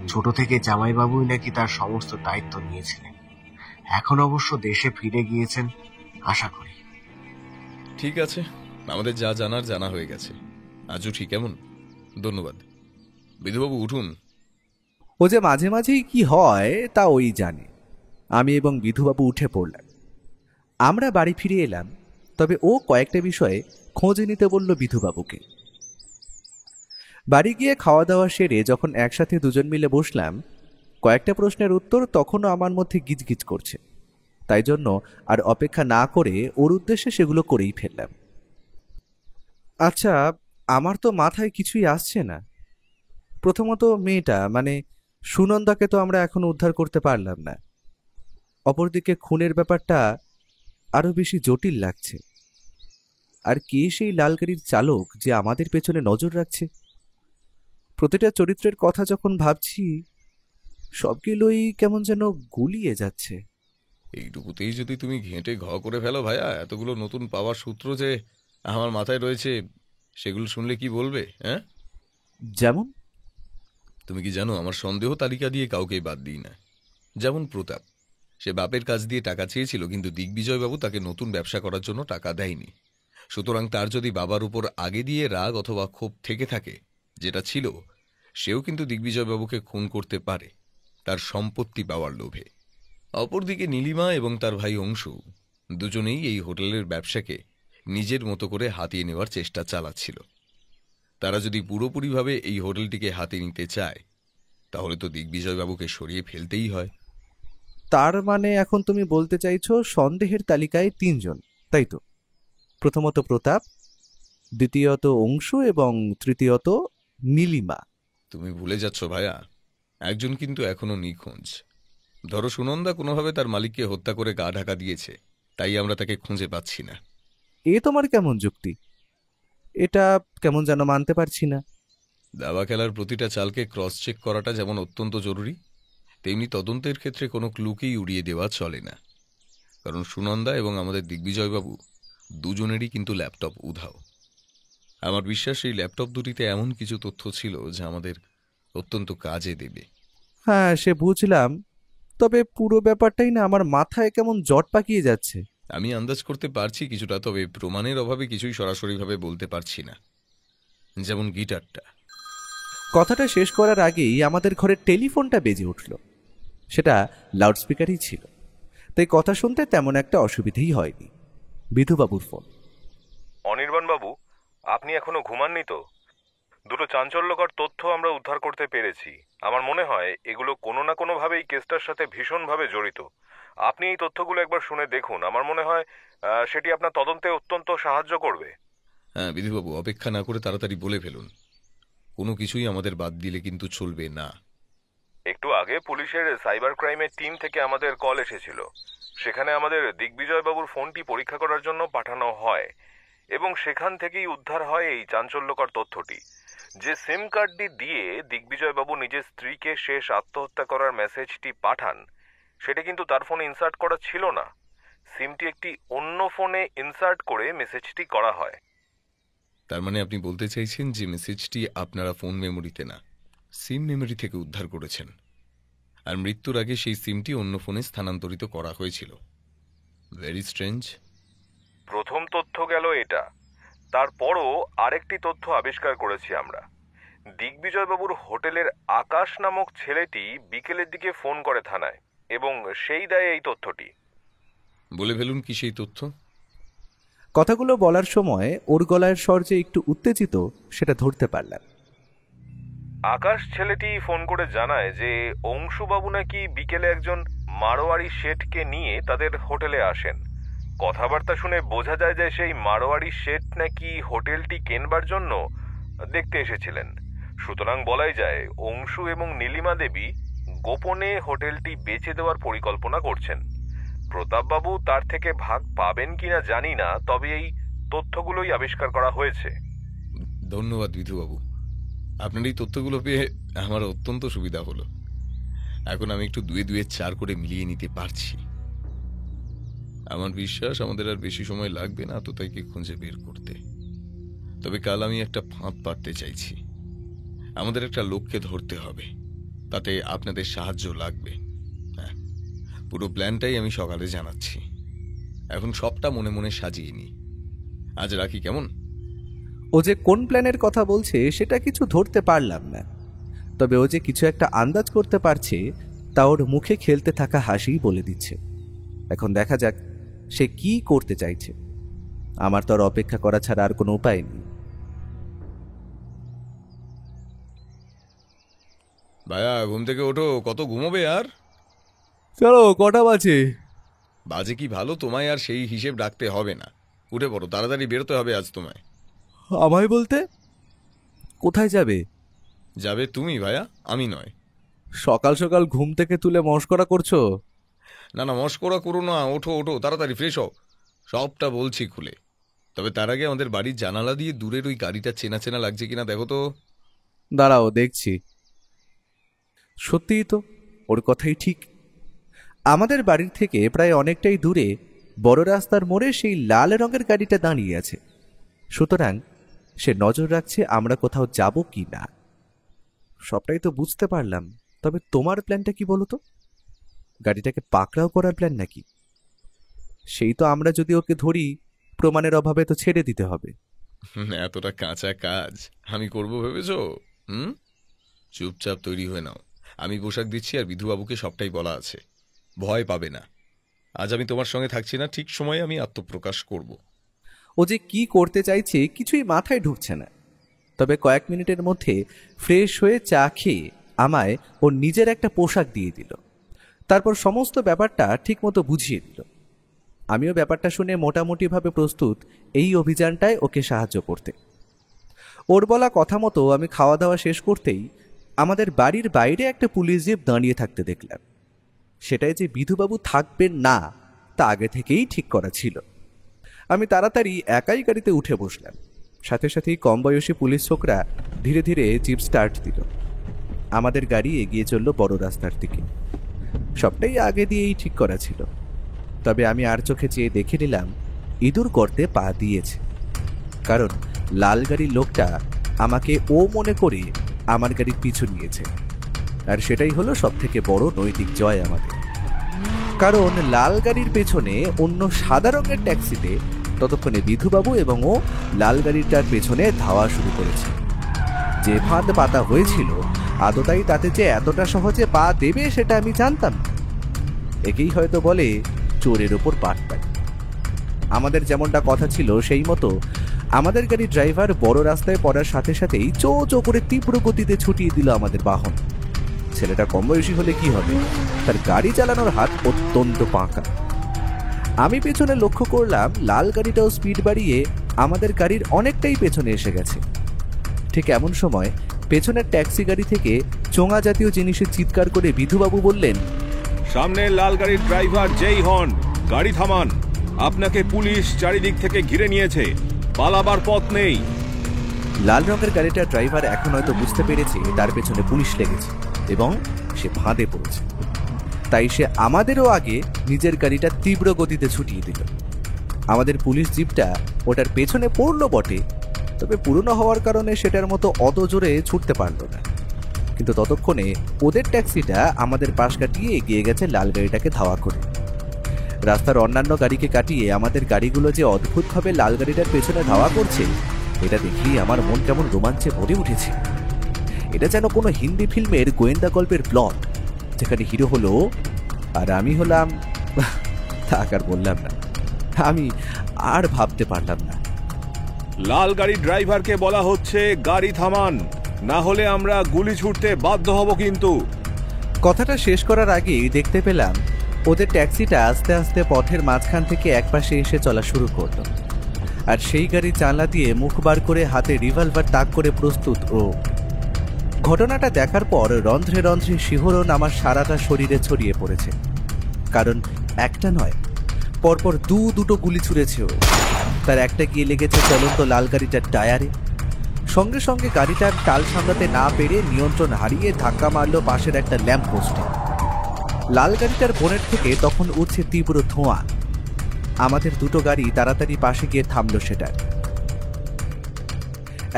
ছোট থেকে জামাইবাবুই নাকি তার সমস্ত দায়িত্ব নিয়েছিলেন। এখন অবশ্য দেশে ফিরে গিয়েছেন, আশা করি। ঠিক আছে, আমাদের যা জানার জানা হয়ে গেছে। আজও ঠিক, কেমন? ধন্যবাদ। বিধুবাবু উঠুন। ও যে মাঝে মাঝেই কি হয় তা ওই জানে। আমি এবং বিধুবাবু উঠে পড়লাম। আমরা বাড়ি ফিরে এলাম, তবে ও কয়েকটা বিষয়ে খোঁজ নিতে বলল বিধুবাবুকে। বাড়ি গিয়ে খাওয়া দাওয়া সেরে যখন একসাথে দুজন মিলে বসলাম, কয়েকটা প্রশ্নের উত্তর তখনও আমার মধ্যে গিজগিজ করছে। তাই জন্য আর অপেক্ষা না করে ওর উদ্দেশ্যে সেগুলো করেই ফেললাম। আচ্ছা, আমার তো মাথায় কিছুই আসছে না। প্রথমত মেয়েটা, মানে সুনন্দাকে তো আমরা এখনো উদ্ধার করতে পারলাম না। অপরদিকে খুনের ব্যাপারটা আরো বেশি জটিল লাগছে। আর কে সেই লাল গাড়ির চালক যে আমাদের পেছনে নজর রাখছে? প্রতিটা চরিত্রের কথা যখন ভাবছি, সবগুলোই কেমন যেন গুলিয়ে যাচ্ছে। এইটুকুতেই যদি তুমি ঘেঁটে ঘ করে ফেলো ভাইয়া, এতগুলো নতুন পাওয়ার সূত্র যে আমার মাথায় রয়েছে, সেগুলো শুনলে কি বলবে? হ্যাঁ, যেমন তুমি কি জানো, আমার সন্দেহ তালিকা দিয়ে কাউকেই বাদ দিই না। যেমন প্রতাপ, সে বাপের কাজ দিয়ে টাকা চেয়েছিল, কিন্তু দিগ্বিজয়বাবু তাকে নতুন ব্যবসা করার জন্য টাকা দেয়নি। সুতরাং তার যদি বাবার উপর আগে দিয়ে রাগ অথবা ক্ষোভ থেকে থাকে, যেটা ছিল, সেও কিন্তু দিগ্বিজয়বাবুকে খুন করতে পারে তার সম্পত্তি পাওয়ার লোভে। অপরদিকে নীলিমা এবং তার ভাই অংশু দুজনেই এই হোটেলের ব্যবসাকে নিজের মতো করে হাতিয়ে নেওয়ার চেষ্টা চালাচ্ছিল। তারা যদি পুরোপুরিভাবে এই হোটেলটিকে হাতে নিতে চায়, তাহলে তো দিগ্বিজয়বাবুকে সরিয়ে ফেলতেই হয়। তার মানে এখন তুমি বলতে চাইছো সন্দেহের তালিকায় 3 জন, তাই তো? প্রথমত প্রতাপ, দ্বিতীয়ত অংশু এবং তৃতীয়ত নীলিমা। তুমি ভুলে যাচ্ছ ভাইয়া, একজন কিন্তু এখনো নিখোঁজ। ধরো সুনন্দা কোনোভাবে তার মালিককে হত্যা করে গা ঢাকা দিয়েছে, তাই আমরা তাকে খুঁজে পাচ্ছি না। এ তোমার কেমন যুক্তি? এটা কেমন যেন মানতে পারছি না। দাবা খেলার প্রতিটা চালকে ক্রস চেক করাটা যেমন অত্যন্ত জরুরি, তেমনি তদন্তের ক্ষেত্রে কোনো ক্লুকেই উড়িয়ে দেওয়া চলে না। কারণ সুনন্দা এবং আমাদের দিগ্বিজয়বাবু দুজনেরই কিন্তু ল্যাপটপ উধাও। আমার বিশ্বাস এই ল্যাপটপ দুটিতে এমন কিছু তথ্য ছিল যা আমাদের অত্যন্ত কাজে দেবে। হ্যাঁ, সে বুঝলাম, তবে পুরো ব্যাপারটাই না আমার মাথায় কেমন জট পাকিয়ে যাচ্ছে। আমি আন্দাজ করতে পারছি কিছুটা, তবে প্রমাণের অভাবে কিছুই সরাসরিভাবে বলতে পারছি না। যেমন গিটারটা। কথাটা শেষ করার আগেই আমাদের ঘরের টেলিফোনটা বেজে উঠল। সেটা লাউডস্পিকারই ছিল, তাই কথা শুনতে তেমন একটা অসুবিধেই হয়নি। বিধুবাবুর ফোন। অনির্বাণবাবু, আপনি এখনো ঘুমাননি তো? দুটো চাঞ্চল্যকর তথ্য আমরা উদ্ধার করতে পেরেছি। আমার মনে হয় এগুলো কোনো না কোনোভাবেই কেসটার সাথে ভীষণভাবে জড়িত। আপনি এই তথ্যগুলো একবার শুনে দেখুন, আমার মনে হয় সেটি আপনার তদন্তে অত্যন্ত সাহায্য করবে। হ্যাঁ বিধুবাবু, অপেক্ষা না করে তাড়াতাড়ি বলে ফেলুন। কোনো কিছুই আমাদের বাদ দিলে কিন্তু চলবে না। একটু আগে পুলিশের সাইবার ক্রাইমের টিম থেকে আমাদের কল এসেছিল। সেখানে আমাদের দিগ্বিজয়বাবুর ফোনটি পরীক্ষা করার জন্য পাঠানো হয় এবং সেখান থেকেই উদ্ধার হয় এই চাঞ্চল্যকর তথ্যটি। যে সিম কার্ডটি দিয়ে দিগ্বিজয়বাবু নিজের স্ত্রীকে শেষ আত্মহত্যা করার মেসেজটি পাঠান, সেটা কিন্তু তার ফোনে ইনসার্ট করা ছিল না। সিমটি একটি অন্য ফোনে ইনসার্ট করে মেসেজটি করা হয়। তার মানে আপনি বলতে চাইছেন যে মেসেজটি আপনারা ফোন মেমোরিতে না, সিম মেমোরি থেকে উদ্ধার করেছেন, আর মৃত্যুর আগে সেই সিমটি অন্য ফোনে স্থানান্তরিত করা হয়েছিল। Very strange. প্রথম তথ্য গেল এটা। তারপরও আরেকটি তথ্য আবিষ্কার করেছি আমরা। দিগ্বিজয়বাবুর হোটেলের আকাশ নামক ছেলেটি বিকেলের দিকে ফোন করে থানায় এবং সেই দেয় এই তথ্যটি। বলে ফেলুন কি সেই তথ্য। কথাগুলো বলার সময় ওর গলার স্বর যে একটু উত্তেজিত, সেটা ধরতে পারলাম। আকাশ ছেলেটি ফোন করে জানায় যে অংশুবাবু নাকি বিকেলে একজন মারোয়ারি শেঠকে নিয়ে তাদের হোটেলে আসেন। কথাবার্তা শুনে বোঝা যায় যে সেই মারোয়ারি শেঠ নাকি হোটেলটি কেনবার জন্য দেখতে এসেছিলেন। সুতরাং বলাই যায় অংশু এবং নীলিমা দেবী গোপনে হোটেলটি বেচে দেওয়ার পরিকল্পনা করছেন। প্রতাপবাবু তার থেকে ভাগ পাবেন কিনা জানি না, তবে এই তথ্যগুলোই আবিষ্কার করা হয়েছে। ধন্যবাদ বিধুবাবু, আপনার এই তথ্যগুলো পেয়ে আমার অত্যন্ত সুবিধা হলো। এখন আমি একটু 2 4 করে মিলিয়ে নিতে পারছি। আমার বিশ্বাস আমাদের আর বেশি সময় লাগবে না আততায়ীকে খুঁজে বের করতে। তবে কাল আমি একটা ফাঁদ পাততে চাইছি। আমাদের একটা লোককে ধরতে হবে, তাতে আপনাদের সাহায্য লাগবে। হ্যাঁ, পুরো প্ল্যানটাই আমি সকালে জানাচ্ছি। এখন সবটা মনে মনে সাজিয়ে নি। আজ রাখি, কেমন? ও যে কোন প্ল্যানের কথা বলছে সেটা কিছু ধরতে পারলাম না, তবে ও যে কিছু একটা আন্দাজ করতে পারছে তা ওর মুখে খেলতে থাকা হাসিই বলে দিচ্ছে। এখন দেখা যাক সে কি করতে চাইছে। আমার তো আর অপেক্ষা করা ছাড়া আর কোনো উপায় নেই। ভাইয়া, ঘুম থেকে ওঠো, কত ঘুমোবে আর? চলো, কটা বাজে? বাজে কি ভালো, তোমায় আর সেই হিসেব রাখতে হবে না। উঠে পড়ো, তাড়াতাড়ি বেরোতে হবে আজ তোমায়। আমায় বলতে? কোথায় যাবে? যাবে তুমি ভাইয়া, আমি নয়। সকাল সকাল ঘুম থেকে তুলে মস্করা করছো? না না, মস্করা করো না, ওঠো ওঠো, তাড়াতাড়ি ফ্রেশ হও। সবটা বলছি খুলে। তবে তার আগে আমাদের বাড়ির জানালা দিয়ে দূরের ওই গাড়িটা চেনা চেনা লাগছে কিনা দেখো তো। দাঁড়াও, দেখছি। সত্যিই তো, ওর কথাই ঠিক। আমাদের বাড়ির থেকে প্রায় অনেকটাই দূরে বড় রাস্তার মোড়ে সেই লাল রঙের গাড়িটা দাঁড়িয়ে আছে। সুতরাং সে নজর রাখছে আমরা কোথাও যাব কি না। সবটাই তো বুঝতে পারলাম, তবে তোমার প্ল্যানটা কি বলো তো? গাড়িটাকে পাকড়াও করার প্ল্যান নাকি? সেই তো আমরা যদি ওকে ধরি প্রমাণের অভাবে তো ছেড়ে দিতে হবে। এতটা কাঁচা কাজ আমি করব ভেবেছো? চুপচাপ তৈরি হয়ে নাও, আমি পোশাক দিচ্ছি আর বিধুবাবুকে সবটাই বলা আছে। ভয় পাবে না। আজ আমি তোমার সঙ্গে থাকছি না, ঠিক সময়ে আমি আত্মপ্রকাশ করব। ও যে কি করতে চাইছে কিছুই মাথায় ঢুকছে না। তবে কয়েক মিনিটের মধ্যে ফ্রেশ হয়ে চা খেয়ে আমায় ওর নিজের একটা পোশাক দিয়ে দিল। তারপর সমস্ত ব্যাপারটা ঠিকমতো বুঝিয়ে দিল। আমিও ব্যাপারটা শুনে মোটামুটিভাবে প্রস্তুত এই অভিযানটায় ওকে সাহায্য করতে। ওর বলা কথা মতো আমি খাওয়া দাওয়া শেষ করতেই আমাদের বাড়ির বাইরে একটা পুলিশ জিপ দাঁড়িয়ে থাকতে দেখলাম। সেটাই যে বিধুবাবু থাকবেন না তা আগে থেকেই ঠিক করা ছিল। আমি তাড়াতাড়ি একাই গাড়িতে উঠে বসলাম। সাথে সাথেই কম বয়সী পুলিশ ছোকরা ধীরে ধীরে জিপ স্টার্ট দিল। আমাদের গাড়ি এগিয়ে চলল বড় রাস্তার দিকে। সবটাই আগে দিয়েই ঠিক করা ছিল। তবে আমি আর চোখে চেয়ে দেখে নিলাম ইঁদুর গর্তে পা দিয়েছে। কারণ লাল গাড়ির লোকটা আমাকে ও মনে করে আমার গাড়ির পিছু নিয়েছে। আর সেটাই হলো সব থেকে বড় নৈতিক জয় আমাদের। কারণ লাল গাড়ির পেছনে অন্য সাদা রঙের ট্যাক্সিতে ততক্ষণে বিধুবাবু এবং ও লাল গাড়িটার পেছনে ধাওয়া শুরু করেছে। যে ফাঁদ পাতা হয়েছিল আদতাই তাতে যে এতটা সহজে পা দেবে সেটা আমি জানতাম না। একেই হয়তো বলে চোরের ওপর পাটপাড়ি। আমাদের যেমনটা কথা ছিল সেই মতো আমাদের গাড়ির ড্রাইভার বড় রাস্তায় পড়ার সাথে সাথেই চো চো করে তীব্র গতিতে ছুটিয়ে দিল আমাদের বাহন। ছেলেটা কম বয়সী হলে কি হবে, তার গাড়ি চালানোর হাত অত্যন্ত পাকা। আমি পেছনে লক্ষ্য করলাম লাল গাড়িটাও স্পিড বাড়িয়ে আমাদের গাড়ির অনেকটাই পেছনে এসে গেছে। ঠিক এমন সময় পেছনের ট্যাক্সি গাড়ি থেকে চোঙা জাতীয় জিনিসের চিৎকার করে বিধুবাবু বললেন, সামনের লাল গাড়ির ড্রাইভার যেই হন, গাড়ি থামান। আপনাকে পুলিশ চারিদিক থেকে ঘিরে নিয়েছে, পালাবার পথ নেই। লাল রঙের গাড়িটার ড্রাইভার এখন হয়তো বুঝতে পেরেছে তার পেছনে পুলিশ লেগেছে এবং সে ফাঁদে পড়েছে। তাই সে আমাদেরও আগে নিজের গাড়িটা তীব্র গতিতে ছুটিয়ে দিল। আমাদের পুলিশ জিপটা ওটার পেছনে পড়লো বটে, তবে পুরনো হওয়ার কারণে সেটার মতো অত জোরে ছুটতে পারল না। কিন্তু ততক্ষণে ওদের ট্যাক্সিটা আমাদের পাশ কাটিয়ে এগিয়ে গেছে লাল গাড়িটাকে ধাওয়া করে। রাস্তার অন্যান্য গাড়িকে কাটিয়ে আমাদের গাড়িগুলো যে অদ্ভুতভাবে লাল গাড়িটার পেছনে ধাওয়া করছে এটা দেখেই আমার মন কেমন রোমাঞ্চে ভরে উঠেছে। এটা যেন কোনো হিন্দি ফিল্মের গোয়েন্দা গল্পের প্লট, যেখানে হিরো হলো আর আমি হলাম। থাক আর বললাম না, আমি আর ভাবতে পারলাম না। লাল গাড়ির ড্রাইভারকে বলা হচ্ছে গাড়ি থামান, না হলে আমরা গুলি ছুটতে বাধ্য হব। কিন্তু কথাটা শেষ করার আগেই দেখতে পেলাম ওদের ট্যাক্সিটা আস্তে আস্তে পথের মাঝখান থেকে একপাশে এসে চলা শুরু করলো। আর সেই গাড়ি জানলা দিয়ে মুখ বার করে হাতে রিভলভার তাক করে প্রস্তুত ও। ঘটনাটা দেখার পর রন্ধ্রে রন্ধ্রে শিহরণ আমার সারাটা শরীরে ছড়িয়ে পড়েছে। কারণ একটা নয়, পরপর দুটো গুলি ছুঁড়েছে ও। তার একটা গিয়ে লেগেছে চলন্ত লাল গাড়িটার টায়ারে। সঙ্গে সঙ্গে গাড়িটার টাল সামলাতে না পেরে নিয়ন্ত্রণ হারিয়ে ধাক্কা মারল পাশের একটা ল্যাম্প পোস্টে। লাল গাড়িটার বোনেট থেকে তখন উঠছে তীব্র ধোঁয়া। আমাদের দুটো গাড়ি তাড়াতাড়ি পাশে গিয়ে থামল সেটার।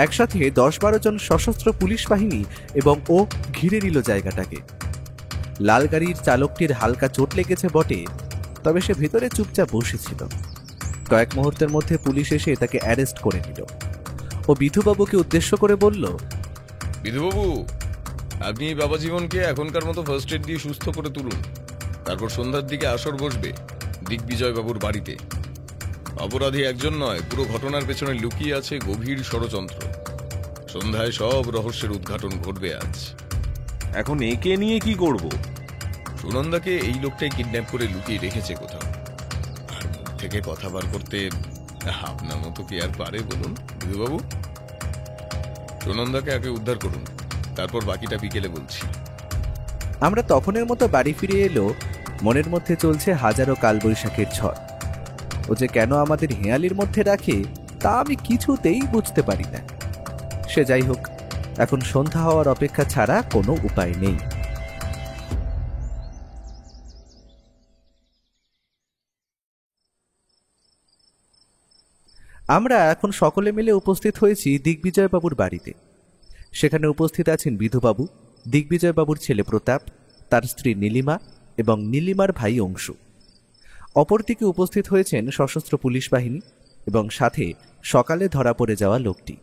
একসাথে 10-12 জন সশস্ত্র পুলিশ বাহিনী এবং ও ঘিরে নিল জায়গাটাকে। লাল গাড়ির চালকটির হালকা চোট লেগেছে বটে, তবে সে ভেতরে চুপচাপ বসেছিল। কয়েক মুহূর্তের মধ্যে পুলিশ এসে তাকে অ্যারেস্ট করে নিল। ও বিধুবাবুকে উদ্দেশ্য করে বলল, বিধুবাবু, আপনি বাবা জীবনকে এখনকার মতো ফার্স্ট এড দিয়ে সুস্থ করে তুলুন। তারপর সন্ধ্যার দিকে আসর বসবে দিগ্বিজয় বাবুর বাড়িতে। অপরাধী একজন নয়, পুরো ঘটনার পেছনে লুকিয়ে আছে গভীর ষড়যন্ত্র। সন্ধ্যায় সব রহস্যের উদ্ঘাটন ঘটবে আজ। এখন একে নিয়ে কি করব? সুনন্দাকে এই লোকটাই কিডন্যাপ করে লুকিয়ে রেখেছে কোথাও। আর মুখ থেকে কথা বার করতে আপনার মতো কি আর পারে বলুন বিধুবাবু? সুনন্দাকে আগে উদ্ধার করুন, তারপর বাকিটা বিকেলে বলছি। আমরা তখনের মতো বাড়ি ফিরে এলো। মনের মধ্যে চলছে হাজারো কালবৈশাখের ঝড়। ও যে কেন আমাদের হেঁয়ালির মধ্যে রাখে তা আমি কিছুতেই বুঝতে পারি না। সে যাই হোক, এখন সন্ধ্যা হওয়ার অপেক্ষা ছাড়া কোনো উপায় নেই। আমরা এখন সকলে মিলে উপস্থিত হয়েছি দিগ্বিজয়বাবুর বাড়িতে। সেখানে উপস্থিত আছেন বিধুবাবু, দিগ্বিজয়বাবুর ছেলে প্রতাপ, তার স্ত্রী নীলিমা এবং নীলিমার ভাই অংশু। অপরদিকে উপস্থিত হয়েছেন সশস্ত্র পুলিশ বাহিনী এবং সাথে সকালে ধরা পড়ে যাওয়া লোকটি।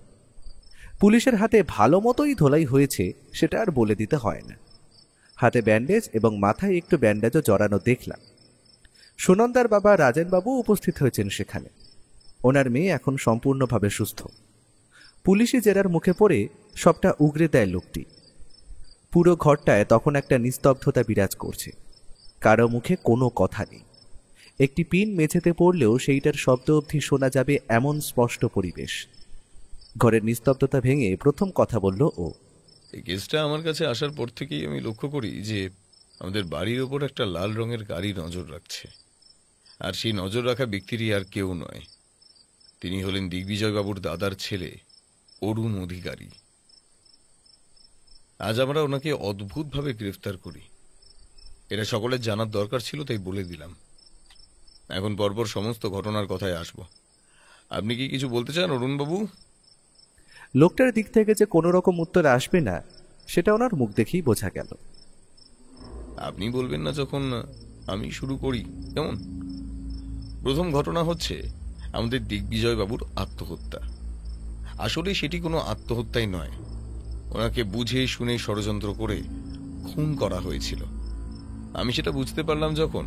পুলিশের হাতে ভালো মতোই ধোলাই হয়েছে সেটা আর বলে দিতে হয় না। হাতে ব্যান্ডেজ এবং মাথায় একটু ব্যান্ডেজও জড়ানো দেখলাম। সুনন্দার বাবা রাজেনবাবু উপস্থিত হয়েছেন সেখানে। ওনার মেয়ে এখন সম্পূর্ণভাবে সুস্থ। পুলিশি জেরার মুখে পড়ে সবটা উগরে দেয় লোকটি। পুরো ঘরটায় তখন একটা নিস্তব্ধতা বিরাজ করছে। কারো মুখে কোনো কথা নেই। একটি পিন মেঝেতে পড়লেও সেইটার শব্দ অবধি শোনা যাবে এমন স্পষ্ট পরিবেশ। ঘরের নিস্তব্ধতা ভেঙে প্রথম কথা বলল ও। এই কেসটা আমার কাছে আসার পর থেকেই আমি লক্ষ্য করি যে আমাদের বাড়ির ওপর একটা লাল রঙের গাড়ি নজর রাখছে। আর সেই নজর রাখা ব্যক্তিরই আর কেউ নয়, তিনি হলেন দিগ্বিজয়বাবুর দাদার ছেলে অরুণ অধিকারী। আজ আমরা ওনাকে অদ্ভুতভাবে গ্রেফতার করি। এটা সকলের জানার দরকার ছিল, তাই বলে দিলাম। এখন পরপর সমস্ত ঘটনার কথায় আসব। আপনি কি কিছু বলতে চান অরুণবাবু? লোকটার দিক থেকে যে কোনো রকম উত্তর আসবে না সেটা ওনার মুখ দেখেই বোঝা গেল। আপনি বলবেন না যখন আমি শুরু করি কেমন? প্রথম ঘটনা হচ্ছে আমাদের দিগ্বিজয়বাবুর আত্মহত্যা। আসলে সেটি কোনো আত্মহত্যাই নয়, ওনাকে বুঝে শুনে ষড়যন্ত্র করে খুন করা হয়েছিল। আমি সেটা বুঝতে পারলাম যখন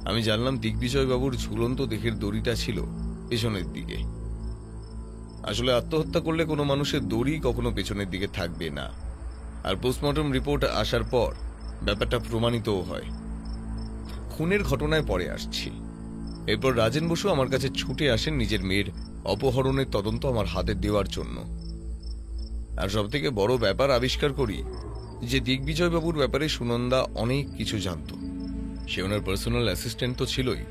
আমি জানলাম দিগ্বিজয়বাবুর ঝুলন্ত দেহের দড়িটা ছিল পেছনের দিকে। আসলে আত্মহত্যা করলে কোনো মানুষের দড়ি কখনো পেছনের দিকে থাকবে না। আর পোস্টমর্টম রিপোর্ট আসার পর ব্যাপারটা প্রমাণিতও হয়। খুনের ঘটনায় পরে আসছি। এরপর রাজেন বসু আমার কাছে ছুটে আসেন নিজের মেয়ের অপহরণের তদন্ত আমার হাতে দেওয়ার জন্য। আর সব থেকে বড় ব্যাপার আবিষ্কার করি যে দিগ্বিজয়বাবুর ব্যাপারে সুনন্দা অনেক কিছু জানত। সে ওনার পার্সোনাল অ্যাসিস্ট্যান্ট তো ছিলই।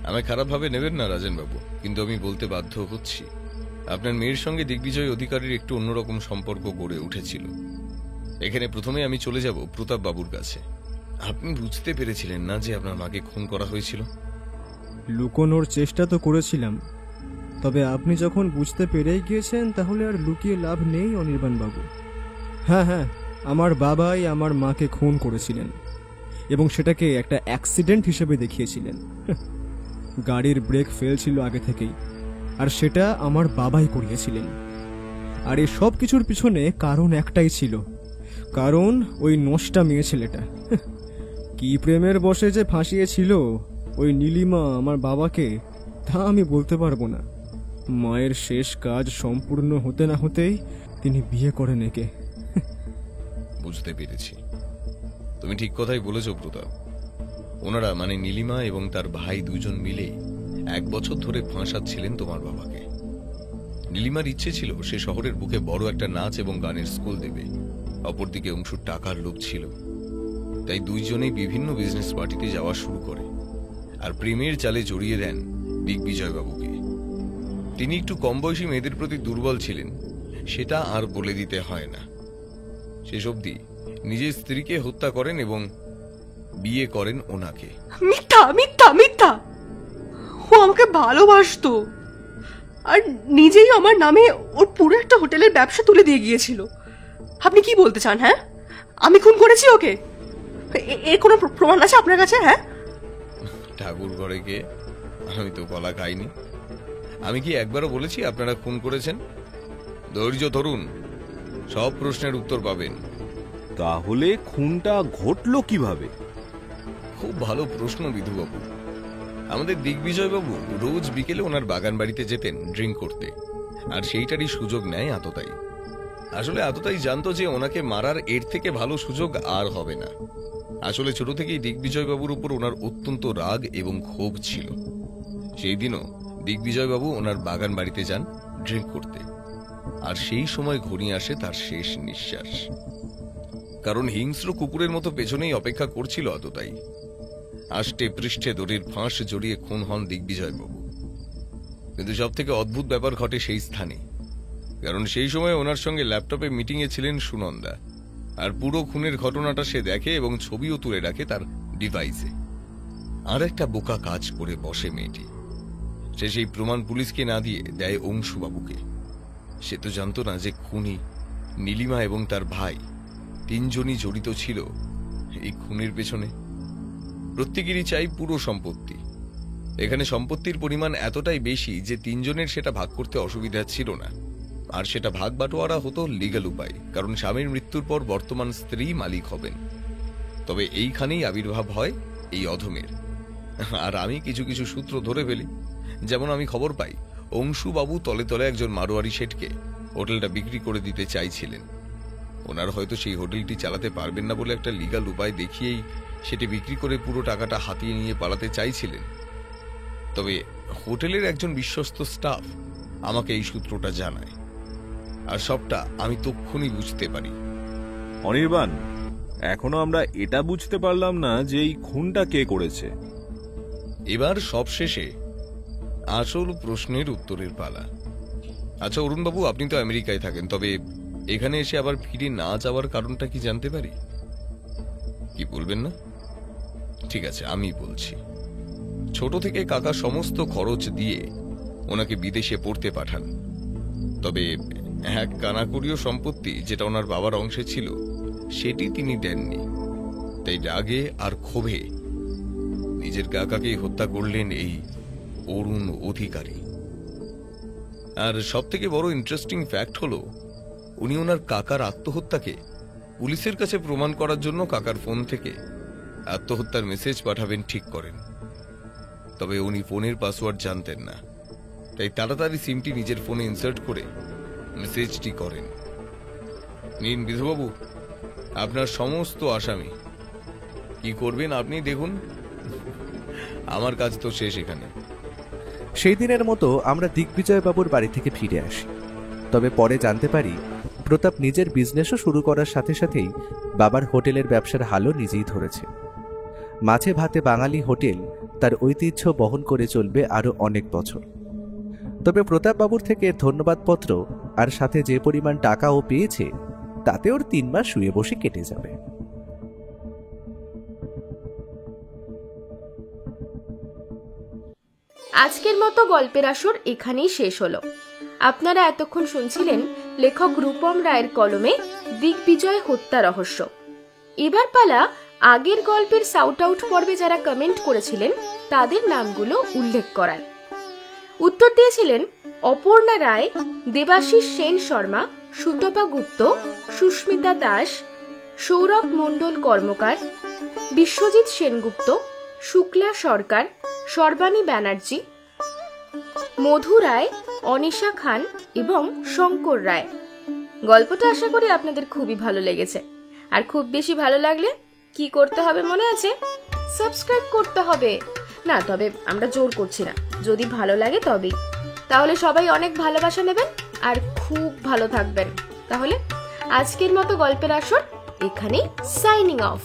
আমায় খারাপভাবে নেবেন না রাজেনবাবু, কিন্তু আমি বলতে বাধ্য হচ্ছি, আপনার মেয়ের সঙ্গে দিগ্বিজয় অধিকারীর একটু অন্যরকম সম্পর্ক গড়ে উঠেছিল। এখানে প্রথমে আমি চলে যাব প্রতাপ বাবুর কাছে। আপনি বুঝতে পেরেছিলেন না যে আপনার মাকে খুন করা হয়েছিল? লুকোনোর চেষ্টা তো করেছিলাম, তবে আপনি যখন বুঝতে পেরেই গিয়েছেন তাহলে আর লুকিয়ে লাভ নেই অনির্বাণ বাবু। হ্যাঁ, আমার বাবাই আমার মাকে খুন করেছিলেন এবং সেটাকে একটা অ্যাক্সিডেন্ট হিসেবে দেখিয়েছিলেন। গাড়ির ব্রেক ফেল ছিল আগে থেকেই, আর সেটা আমার বাবাই করিয়েছিলেন। আর এই সব কিছুর পিছনে কারণ একটাই ছিল, কারণ ওই নষ্টা মেয়ে ছেলেটা কি প্রেমের বশে যে ফাঁসিয়েছিল ওই নীলিমা আমার বাবাকে, তা আমি বলতে পারবো না। মায়ের শেষ কাজ সম্পূর্ণ হতে না হতেই তিনি বিয়ে করেন একে। বুঝতে পেরেছি, তুমি ঠিক কথাই বলেছ প্রতাপ। ওনারা মানে নীলিমা এবং তার ভাই দুজন মিলে 1 বছর ধরে ফাঁসাচ্ছিলেন তোমার বাবাকে। নীলিমার ইচ্ছে ছিল সে শহরের বুকে বড় একটা নাচ এবং গানের স্কুল দেবে, অপরদিকে অংশুর টাকার লোভ ছিল। তাই দুইজনেই বিভিন্ন বিজনেস পার্টিতে যাওয়া শুরু করে আর প্রেমের জালে জড়িয়ে দেন দিগ্বিজয়বাবুকে। তিনি একটু কম বয়সী মেয়েদের প্রতি দুর্বল ছিলেন, সেটা আর বলে দিতে হয় না। শেষ অবধি নিজের স্ত্রীকে হত্যা করেন এবং বিয়ে করেন ওনাকে। মিথ্যা মিথ্যা মিথ্যা! ও আমাকে ভালোবাসতো আর নিজেই আমার নামে ওর পুরো একটা হোটেলের ব্যবসা তুলে দিয়ে গিয়েছিল। আপনি কি বলতে চান? হ্যাঁ, আমি খুন করেছি ওকে? এর কোনো প্রমাণ আছে আপনার কাছে? হ্যাঁ, ঠাকুর ঘরে গিয়ে আমি তো কলা খাইনি। আমি কি একবারও বলেছি আপনারা খুন করেছেন? ধৈর্য ধরুন, সব প্রশ্নের উত্তর পাবেন। তাহলে খুনটা ঘটলো কিভাবে? খুব ভালো প্রশ্ন বিধুবাবু। আমাদের দিগ্বিজয়বাবু রোজ বিকেলে ওনার বাগান বাড়িতে যেতেন ড্রিঙ্ক করতে, আর সেইটারই সুযোগ নেয় আততায়ী। আসলে আততায়ী জানতো যে ওনাকে মারার এর থেকে ভালো সুযোগ আর হবে না। আসলে ছোট থেকেই দিগ্বিজয়বাবুর উপর ওনার অত্যন্ত রাগ এবং ক্ষোভ ছিল। সেই দিনও দিগ্বিজয়বাবু ওনার বাগান বাড়িতে যান ড্রিঙ্ক করতে, আর সেই সময় ঘনিয়ে আসে তার শেষ নিঃশ্বাস। কারণ হিংস্র কুকুরের মতো পেছনেই অপেক্ষা করছিল আততায়ী। আষ্টে পৃষ্ঠে দড়ির ফাঁস জড়িয়ে খুন হন দিগ্বিজয়বাবু। কিন্তু সব থেকে অদ্ভুত ব্যাপার ঘটে সেই স্থানে, কারণ সেই সময় ওনার সঙ্গে ল্যাপটপে মিটিংয়ে ছিলেন সুনন্দা, আর পুরো খুনের ঘটনাটা সে দেখে এবং ছবিও তুলে রাখে তার ডিভাইসে। আর একটা বোকা কাজ করে বসে মেয়েটি। সে সেই প্রমাণ পুলিশকে না দিয়ে দেয় অংশুবাবুকে। সে তো জানতো না যে খুনি নীলিমা এবং তার ভাই তিনজনই জড়িত ছিল এই খুনের পেছনে। প্রত্যেকেরই চাই পুরো সম্পত্তি, এখানে সম্পত্তির পরিমাণ এতটাই বেশি যে 3 জনের সেটা ভাগ করতে অসুবিধা ছিল না। আর সেটা ভাগ বাটোয়ারা হতো লিগ্যাল উপায়, কারণ স্বামীর মৃত্যুর পর বর্তমান স্ত্রী মালিক হবেন। তবে এইখানেই আবির্ভাব হয় এই অধমের। আর আমি কিছু কিছু সূত্র ধরে ফেলি। যেমন আমি খবর পাই অংশুবাবু তলে তলে একজন মারোয়ারি শেঠকে হোটেলটা বিক্রি করে দিতে চাইছিলেন। ওনার হয়তো সেই হোটেলটি চালাতে পারবেন না বলে একটা লিগ্যাল উপায় দেখিয়েই সেটি বিক্রি করে পুরো টাকাটা হাতিয়ে নিয়ে পালাতে চাইছিলেন। তবে হোটেলের একজন বিশ্বস্ত স্টাফ আমাকে এই সূত্রটা জানায়, আর সবটা আমি তক্ষুনি বুঝতে পারি। অনির্বাণ, এখনো আমরা এটা বুঝতে পারলাম না যে এই খুনটা কে করেছে। এবার সবশেষে আসল প্রশ্নের উত্তরের পালা। আচ্ছা অরুণবাবু, আপনি তো আমেরিকায় থাকেন, তবে এখানে এসে আবার ফিরে না যাওয়ার কারণটা কি জানতে পারি? কি বলবেন না? ঠিক আছে, আমি বলছি। ছোট থেকে কাকা সমস্ত খরচ দিয়ে ওনাকে বিদেশে পড়তে পাঠান। তবে এক কানাকড়িও সম্পত্তি যেটা ওনার বাবার অংশে ছিল সেটি তিনি দেননি। তাই রাগে আর ক্ষোভে নিজের কাকাকেই হত্যা করলেন এই অরুণ অধিকারী। আর সব থেকে বড় ইন্টারেস্টিং ফ্যাক্ট হলো উনি ওনার কাকার আত্মহত্যাকে পুলিশের কাছে প্রমাণ করার জন্য কাকার ফোন থেকে আত্মহত্যার মেসেজ পাঠাবেন ঠিক করেন। তবে উনি ফোনের পাসওয়ার্ড জানতেন না, তাই তাড়াতাড়ি সিমটি নিজের ফোনে ইনসার্ট করে মেসেজটি করেন। নিন বিধুবাবু, আপনার সমস্ত আসামি। কি করবেন আপনি দেখুন, আমার কাজ তো শেষ এখানে। সেই দিনের মতো আমরা দিগ্বিজয় বাবুর বাড়ি থেকে ফিরে আসি। তবে পরে জানতে পারি প্রতাপ নিজের বিজনেসও শুরু করার সাথে সাথেই বাবার হোটেলের ব্যবসার হালও নিজেই ধরেছে। মাছে ভাতে বাঙালি হোটেল তার ঐতিহ্য বহন করে চলবে আরও অনেক বছর। তবে প্রতাপ বাবুর থেকে ধন্যবাদপত্র আর সাথে যে পরিমাণ টাকা ও পেয়েছে তাতে ওর 3 মাস শুয়ে বসে কেটে যাবে। আজকের মতো গল্পের আসর এখানেই শেষ হলো। আপনারা এতক্ষণ শুনছিলেন লেখক রূপম রায়ের কলমে দিগ্বিজয় হত্যা রহস্য। এবার পালা আগের গল্পের সাউট আউট পর্বে যারা কমেন্ট করেছিলেন তাদের নামগুলো উল্লেখ করার। উত্তর দিয়েছিলেন অপর্ণা রায়, দেবাশিস সেন শর্মা, সুতপা গুপ্ত, সুস্মিতা দাস, সৌরভ মণ্ডল কর্মকার, বিশ্বজিৎ সেনগুপ্ত, শুক্লা সরকার, সর্বাণী ব্যানার্জি, মধু রায়, অনিশা খান এবং শঙ্কর রায়। গল্পটা আশা করি আপনাদের খুবই ভালো লেগেছে। আর খুব বেশি ভালো লাগলে কি করতে হবে মনে আছে? সাবস্ক্রাইব করতে হবে। না, তবে আমরা জোর করছি না, যদি ভালো লাগে তবেই। তাহলে সবাই অনেক ভালোবাসা নেবেন আর খুব ভালো থাকবেন। তাহলে আজকের মতো গল্পের আসর এখানেই সাইনিং অফ।